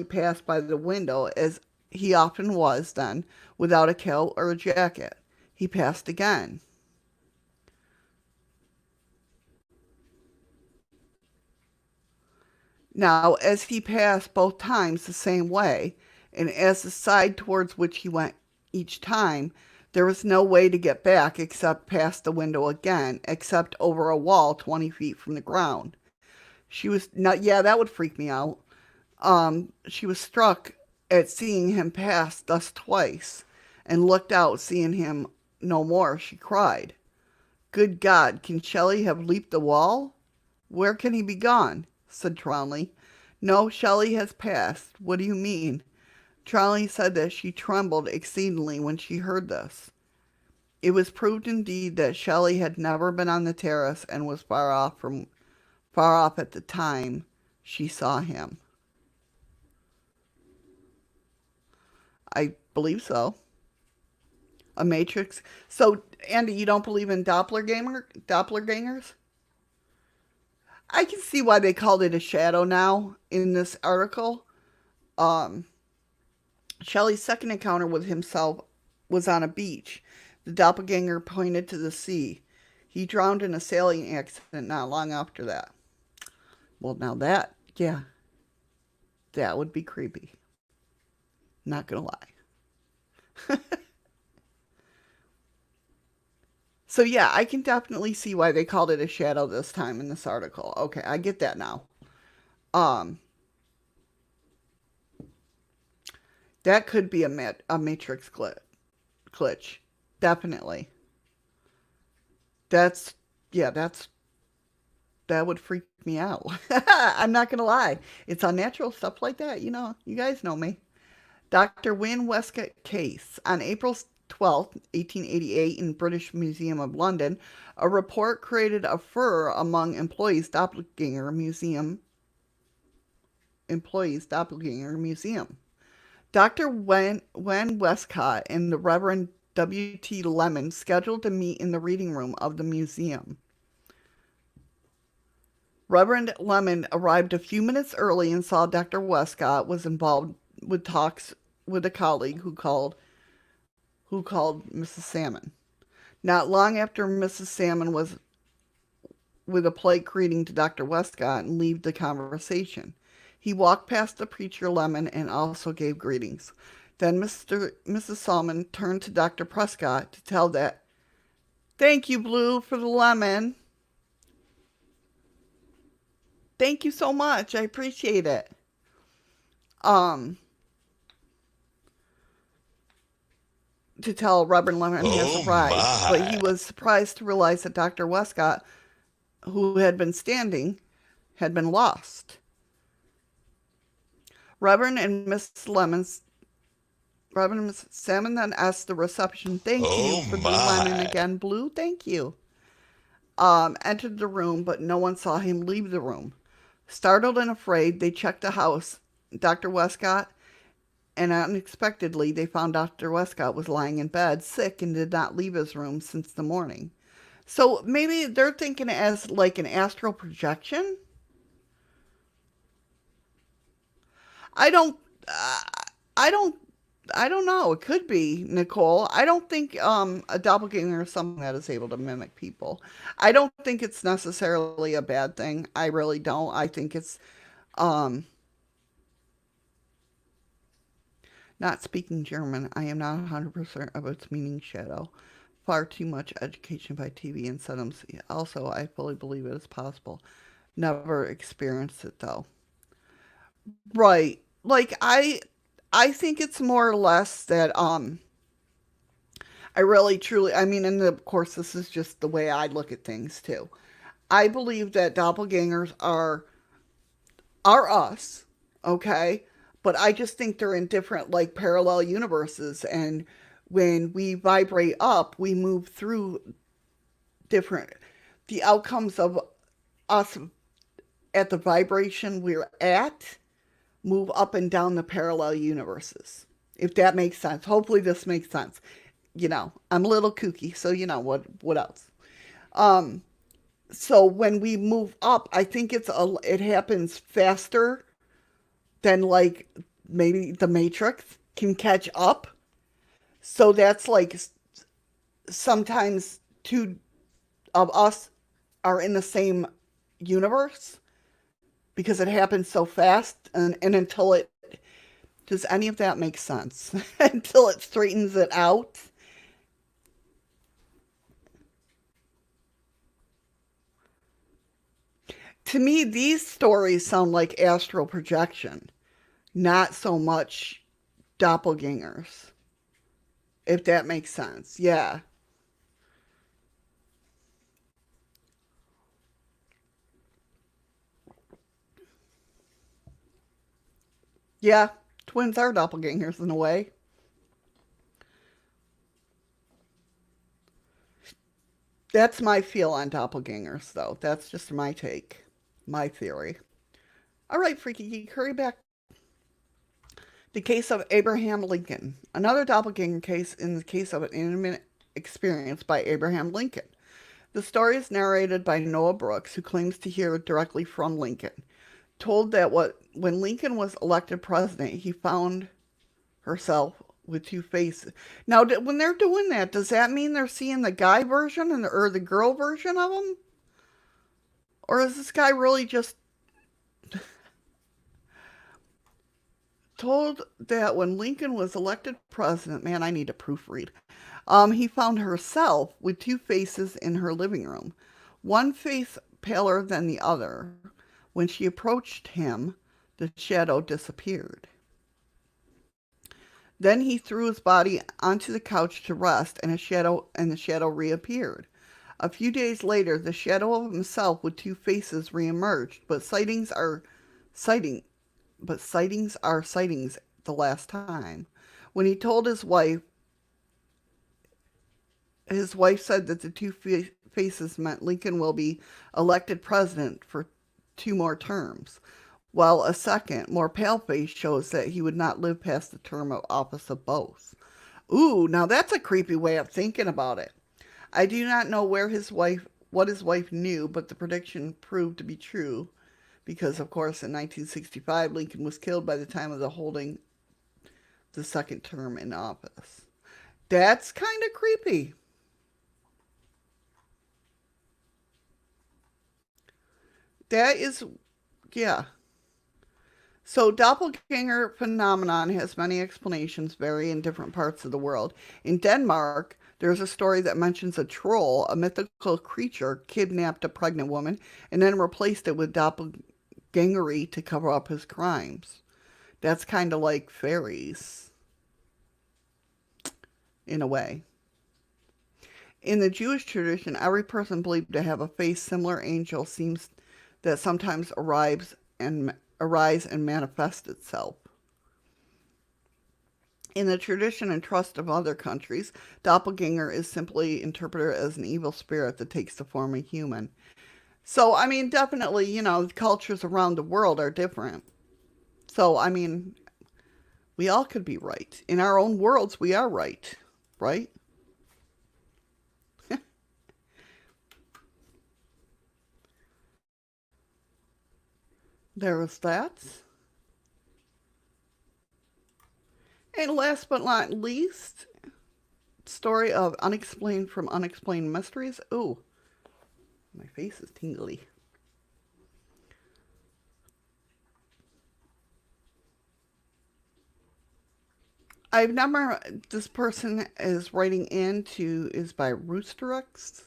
passed by the window, as he often was then, without a coat or a jacket. He passed again. Now, as he passed both times the same way, and as the side towards which he went each time, there was no way to get back except past the window again, except over a wall 20 feet from the ground. She was not, yeah, that would freak me out. She was struck at seeing him pass thus twice, and looked out, seeing him no more. She cried, "Good God, can Shelley have leaped the wall? Where can he be gone?" said Trelawney. "No, Shelley has passed. What do you mean?" Trelawney said that she trembled exceedingly when she heard this. It was proved indeed that Shelley had never been on the terrace, and was far off at the time she saw him. I believe so. A matrix. So, Andy, you don't believe in doppelgangers? I can see why they called it a shadow now in this article. Shelley's second encounter with himself was on a beach. The doppelganger pointed to the sea. He drowned in a sailing accident not long after that. Well, now that would be creepy. Not gonna lie. So yeah, I can definitely see why they called it a shadow this time in this article. Okay, I get that now. That could be a matrix glitch. Definitely. That would freak me out. I'm not gonna lie. It's unnatural stuff like that. You know, you guys know me. Dr. Wynne Westcott case. On April 12, 1888, in British Museum of London, a report created a furor among employees Doppelganger Museum. Dr. Wynne Westcott and the Reverend W.T. Lemon scheduled to meet in the reading room of the museum. Reverend Lemon arrived a few minutes early and saw Dr. Westcott was involved with talks with a colleague who called Mrs. Salmon. Not long after Mrs. Salmon was with a polite greeting to Dr. Westcott and leave the conversation. He walked past the preacher Lemon and also gave greetings. Then Mrs. Salmon turned to Dr. Prescott to tell that, "Thank you, Blue, for the lemon. Thank you so much. I appreciate it." To tell Reverend Lemon he has arrived, but he was surprised to realize that Dr. Westcott who had been standing had been lost. Reverend and Miss Lemons Reverend and Miss Salmon then asked the reception, "Thank you for the lemon again, Blue. Thank you." Entered the room, but no one saw him leave the room. Startled and afraid, they checked the house. Dr. Westcott, and unexpectedly, they found Dr. Westcott was lying in bed, sick, and did not leave his room since the morning. So maybe they're thinking as like an astral projection. I don't, uh, I don't, I don't know. It could be, Nicole. I don't think a doppelganger is something that is able to mimic people. I don't think it's necessarily a bad thing. I really don't. I think it's um, not speaking German. I am not 100% of its meaning shadow. Far too much education by TV and cinema. Also, I fully believe it is possible. Never experienced it though. Right. Like I think it's more or less that I really truly I mean, and of course this is just the way I look at things too. I believe that doppelgangers are us, okay? But I just think they're in different like parallel universes, and when we vibrate up, we move through different the outcomes of us at the vibration we're at move up and down the parallel universes. If that makes sense. Hopefully this makes sense. I'm a little kooky, so what else? Um so when we move up, I think it happens faster than like maybe the Matrix can catch up. So that's like sometimes two of us are in the same universe because it happens so fast, and until it does any of that make sense? Until it straightens it out. To me, these stories sound like astral projection, not so much doppelgangers, if that makes sense. Yeah. Yeah, twins are doppelgangers in a way. That's my feel on doppelgangers, though. That's just my take, my theory. All right, Freaky Geek, hurry back. The case of Abraham Lincoln. Another doppelganger case in the case of an intimate experience by Abraham Lincoln. The story is narrated by Noah Brooks, who claims to hear directly from Lincoln. Told that when Lincoln was elected president, he found herself with two faces. Now, when they're doing that, does that mean they're seeing the guy version or the girl version of him? Or is this guy really just told that when Lincoln was elected president? Man, I need to proofread. He found herself with two faces in her living room, one face paler than the other. When she approached him, the shadow disappeared. Then he threw his body onto the couch to rest, and the shadow reappeared. A few days later, the shadow of himself with two faces reemerged, sighting, sightings are sightings the last time. When he told his wife said that the two faces meant Lincoln will be elected president for two more terms, while a second, more pale face shows that he would not live past the term of office of both. Ooh, now that's a creepy way of thinking about it. I do not know what his wife knew, but the prediction proved to be true because, of course, in 1965, Lincoln was killed by the time of the holding the second term in office. That's kind of creepy. That is, yeah. So, doppelganger phenomenon has many explanations, vary in different parts of the world. In Denmark, there's a story that mentions a troll, a mythical creature, kidnapped a pregnant woman and then replaced it with doppelgangery to cover up his crimes. That's kind of like fairies, in a way. In the Jewish tradition, every person believed to have a face similar angel seems that sometimes arise and manifest itself. In the tradition and trust of other countries, doppelganger is simply interpreted as an evil spirit that takes the form of a human. So, I mean, definitely, cultures around the world are different. So, I mean, we all could be right. In our own worlds, we are right, right? There was that. And last but not least, story of unexplained from unexplained mysteries. Ooh, my face is tingly. I've never, this person is writing is by Roosterx,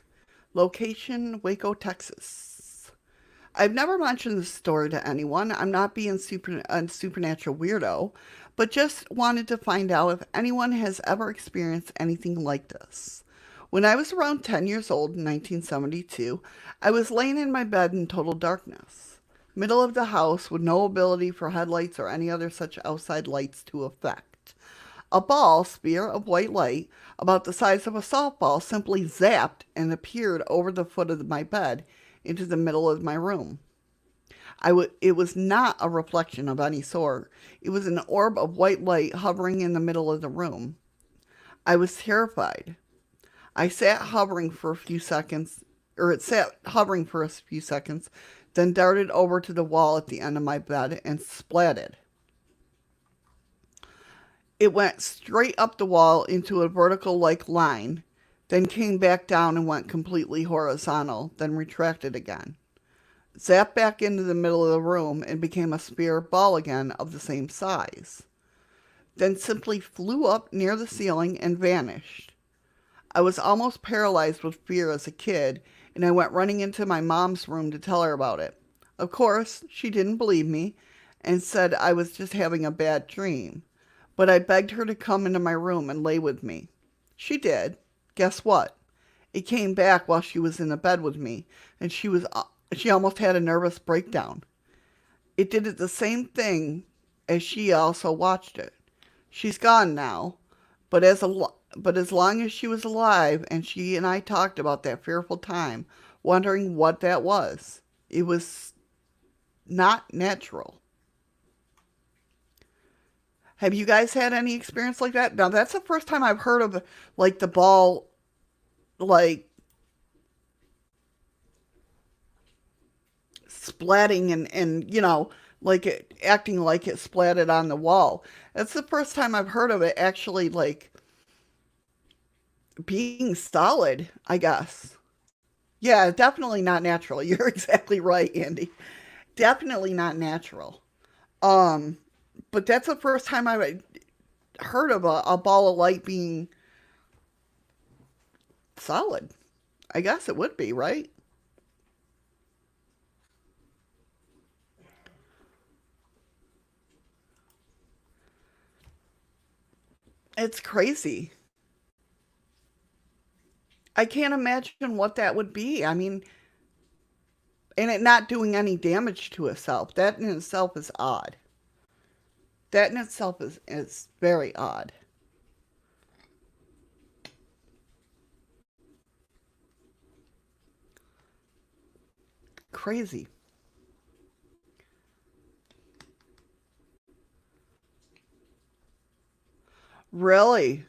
location Waco, Texas. I've never mentioned this story to anyone. I'm not being a supernatural weirdo, but just wanted to find out if anyone has ever experienced anything like this. When I was around 10 years old in 1972, I was laying in my bed in total darkness, middle of the house with no ability for headlights or any other such outside lights to affect. A ball spear of white light, about the size of a softball, simply zapped and appeared over the foot of my bed into the middle of my room. It was not a reflection of any sort. It was an orb of white light hovering in the middle of the room. I was terrified. I sat hovering for a few seconds, it sat hovering for a few seconds, then darted over to the wall at the end of my bed and splatted. It went straight up the wall into a vertical-like line, then came back down and went completely horizontal, then retracted again. Zapped back into the middle of the room and became a spear ball again of the same size. Then simply flew up near the ceiling and vanished. I was almost paralyzed with fear as a kid, and I went running into my mom's room to tell her about it. Of course, she didn't believe me and said I was just having a bad dream. But I begged her to come into my room and lay with me. She did. Guess what? It came back while she was in the bed with me, and she almost had a nervous breakdown. It did it the same thing as she also watched it. She's gone now, but as long as she was alive, and she and I talked about that fearful time, wondering what that was. It was not natural. Have you guys had any experience like that? Now, that's the first time I've heard of, like, the ball, like, splatting and like, acting like it splatted on the wall. That's the first time I've heard of it actually, like, being solid, I guess. Yeah, definitely not natural. You're exactly right, Andy. Definitely not natural. But that's the first time I've heard of a ball of light being solid. I guess it would be, right? It's crazy. I can't imagine what that would be. I mean, and it not doing any damage to itself. That in itself is odd. That in itself is very odd. Crazy. Really?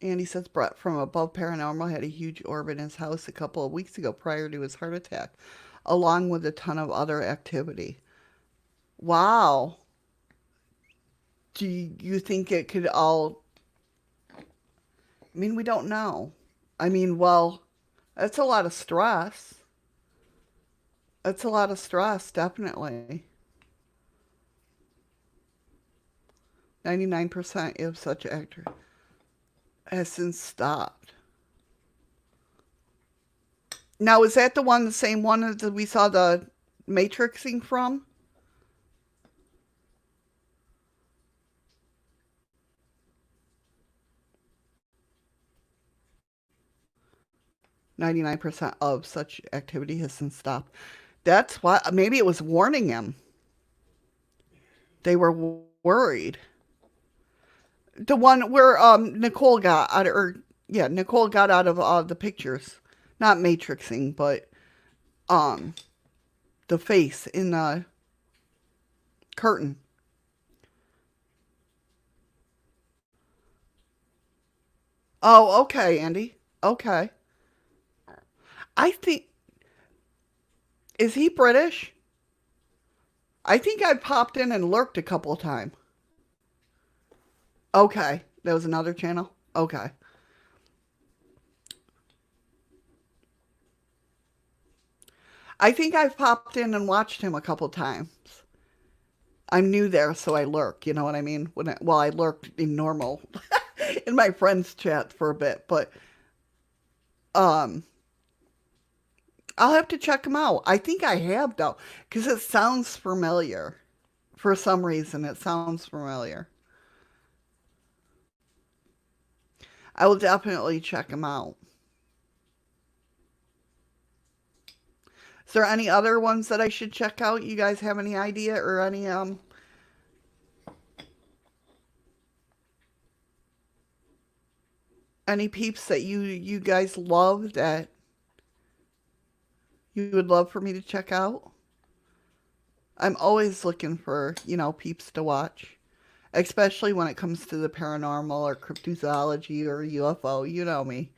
Andy says Brett from Above Paranormal had a huge orb in his house a couple of weeks ago prior to his heart attack, along with a ton of other activity. Wow. Do you think it could all... I mean, we don't know. I mean, well, that's a lot of stress. That's a lot of stress, definitely. 99% of such actor has since stopped. Now, is that the same one that we saw the matrixing from? 99% of such activity has since stopped. That's why, maybe it was warning him. They were worried. The one where Nicole got out of, Nicole got out of the pictures. Not matrixing, but the face in the curtain. Oh, okay, Andy. Okay. I think, is he British? I think I popped in and lurked a couple of times. Okay. That was another channel? Okay. I think I've popped in and watched him a couple times. I'm new there, so I lurk. You know what I mean? I lurked in normal, in my friends' chat for a bit, but I'll have to check him out. I think I have though, because it sounds familiar. For some reason, it sounds familiar. I will definitely check him out. Is there any other ones that I should check out? You guys have any idea or any peeps that you guys love that you would love for me to check out? I'm always looking for, peeps to watch, especially when it comes to the paranormal or cryptozoology or UFO. You know me.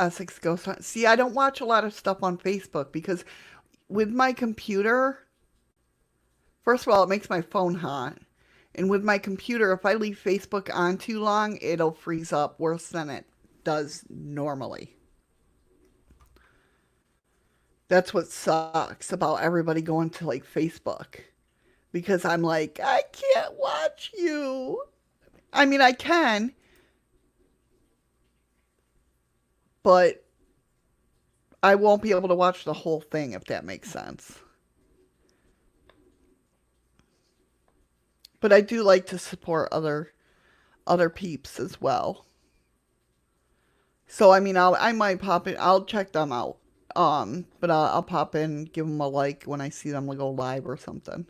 Essex Ghost Hunt. See, I don't watch a lot of stuff on Facebook because with my computer, first of all, it makes my phone hot. And with my computer, if I leave Facebook on too long, it'll freeze up worse than it does normally. That's what sucks about everybody going to like Facebook. Because I'm like, I can't watch you. I mean, I can. But I won't be able to watch the whole thing, if that makes sense. But I do like to support other peeps as well. So I mean, I might pop in. I'll check them out. But I'll pop in, give them a like when I see them go live or something.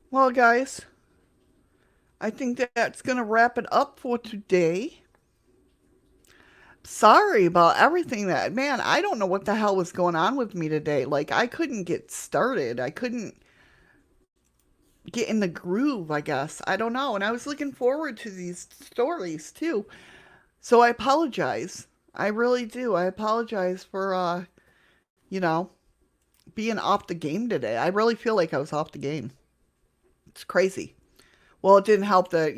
Well, guys, I think that's gonna wrap it up for today. Sorry about everything man, I don't know what the hell was going on with me today. Like, I couldn't get started. I couldn't get in the groove, I guess. I don't know. And I was looking forward to these stories, too. So I apologize. I really do. I apologize for, being off the game today. I really feel like I was off the game. It's crazy. Well, it didn't help that,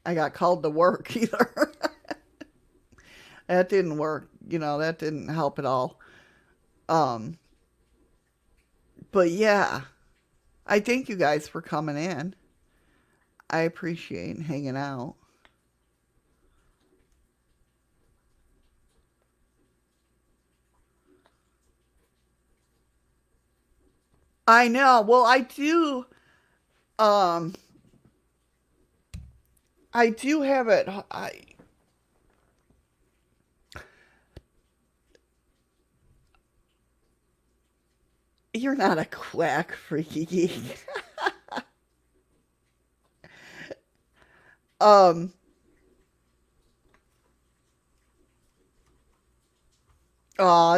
I got called to work either. That didn't work. That didn't help at all. But yeah, I thank you guys for coming in. I appreciate hanging out. I know. Well, I do have it. You're not a quack, freaky geek. Aw,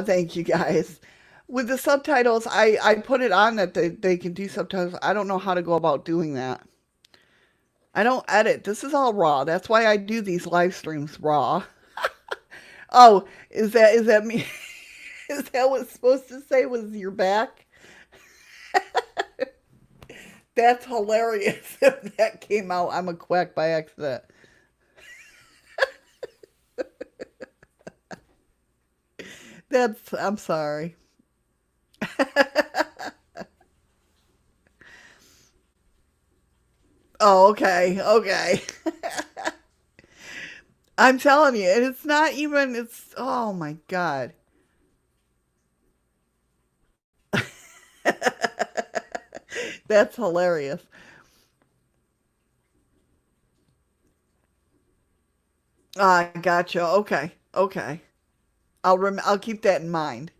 thank you guys. With the subtitles, I put it on that they can do subtitles. I don't know how to go about doing that. I don't edit. This is all raw. That's why I do these live streams raw. Oh, is that me? Is that what it's supposed to say? Was your back? That's hilarious if that came out. I'm a quack by accident. I'm sorry. Oh, okay. Okay. I'm telling you, and it's not even, oh my God. That's hilarious. Gotcha. Okay. Okay. I'll keep that in mind.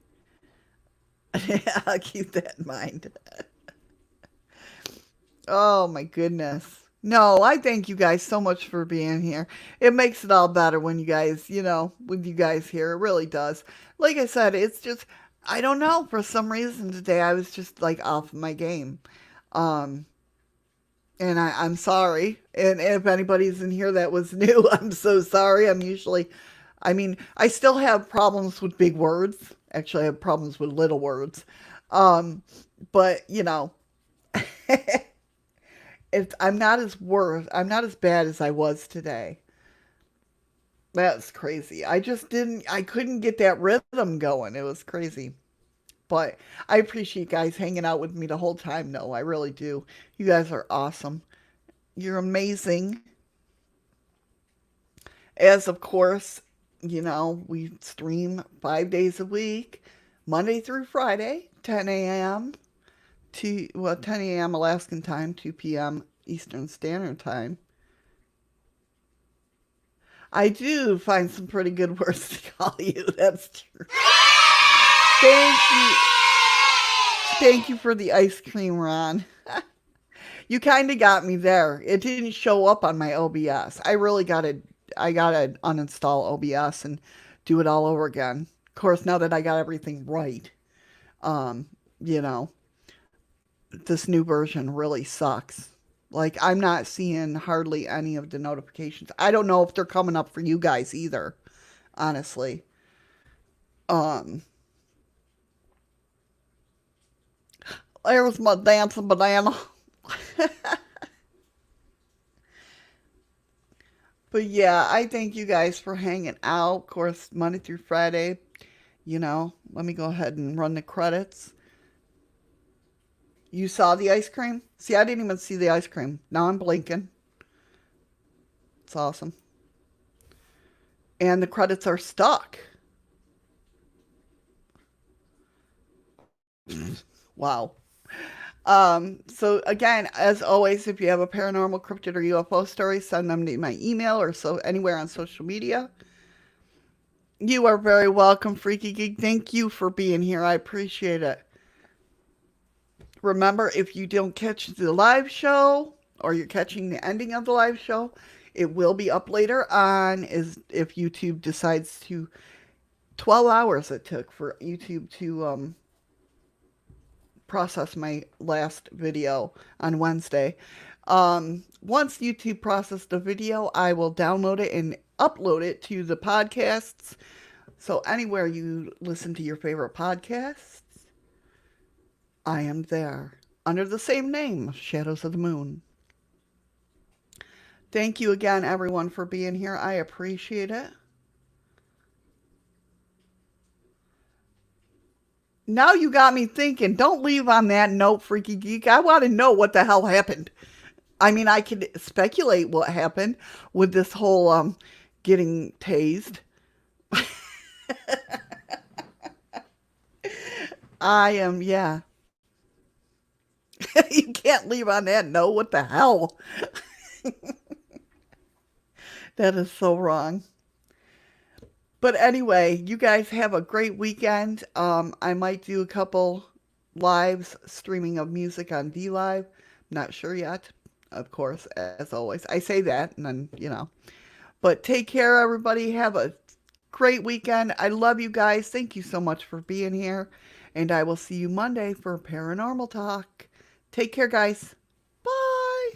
I'll keep that in mind. Oh my goodness. No, I thank you guys so much for being here. It makes it all better when you guys, when you guys here. It really does. Like I said, it's just, I don't know. For some reason today, I was just like off my game. Um, and I'm sorry. And if anybody's in here that was new, I'm so sorry. I still have problems with big words. Actually, I have problems with little words. But, I'm not as bad as I was today. That's crazy. I couldn't get that rhythm going. It was crazy. But I appreciate you guys hanging out with me the whole time. No, I really do. You guys are awesome. You're amazing. As of course, we stream 5 days a week, Monday through Friday, 10 a.m. 10 a.m. Alaskan time, 2 p.m. Eastern Standard Time. I do find some pretty good words to call you. That's true. Thank you. Thank you for the ice cream, Ron. You kind of got me there. It didn't show up on my OBS. I gotta uninstall OBS and do it all over again. Of course, now that I got everything right, you know, this new version really sucks. Like, I'm not seeing hardly any of the notifications. I don't know if they're coming up for you guys either, honestly. There was my dancing banana. But yeah, I thank you guys for hanging out. Of course, Monday through Friday. Let me go ahead and run the credits. You saw the ice cream? See, I didn't even see the ice cream. Now I'm blinking. It's awesome. And the credits are stuck. Wow. So again, as always, if you have a paranormal, cryptid, or UFO story, send them to my email or anywhere on social media. You are very welcome, Freaky Geek. Thank you for being here. I appreciate it. Remember, if you don't catch the live show or you're catching the ending of the live show, it will be up later on if YouTube decides to. 12 hours it took for YouTube to process my last video on Wednesday. Once YouTube processed the video, I will download it and upload it to the podcasts. So anywhere you listen to your favorite podcasts, I am there under the same name, Shadows of the Moon. Thank you again, everyone, for being here. I appreciate it. Now you got me thinking. Don't leave on that note, Freaky Geek. I want to know what the hell happened. I mean, I could speculate what happened with this whole getting tased. Yeah. You can't leave on that note. What the hell? That is so wrong. But anyway, you guys have a great weekend. I might do a couple lives streaming of music on DLive. Not sure yet, of course, as always. I say that and then, But take care, everybody. Have a great weekend. I love you guys. Thank you so much for being here. And I will see you Monday for Paranormal Talk. Take care, guys.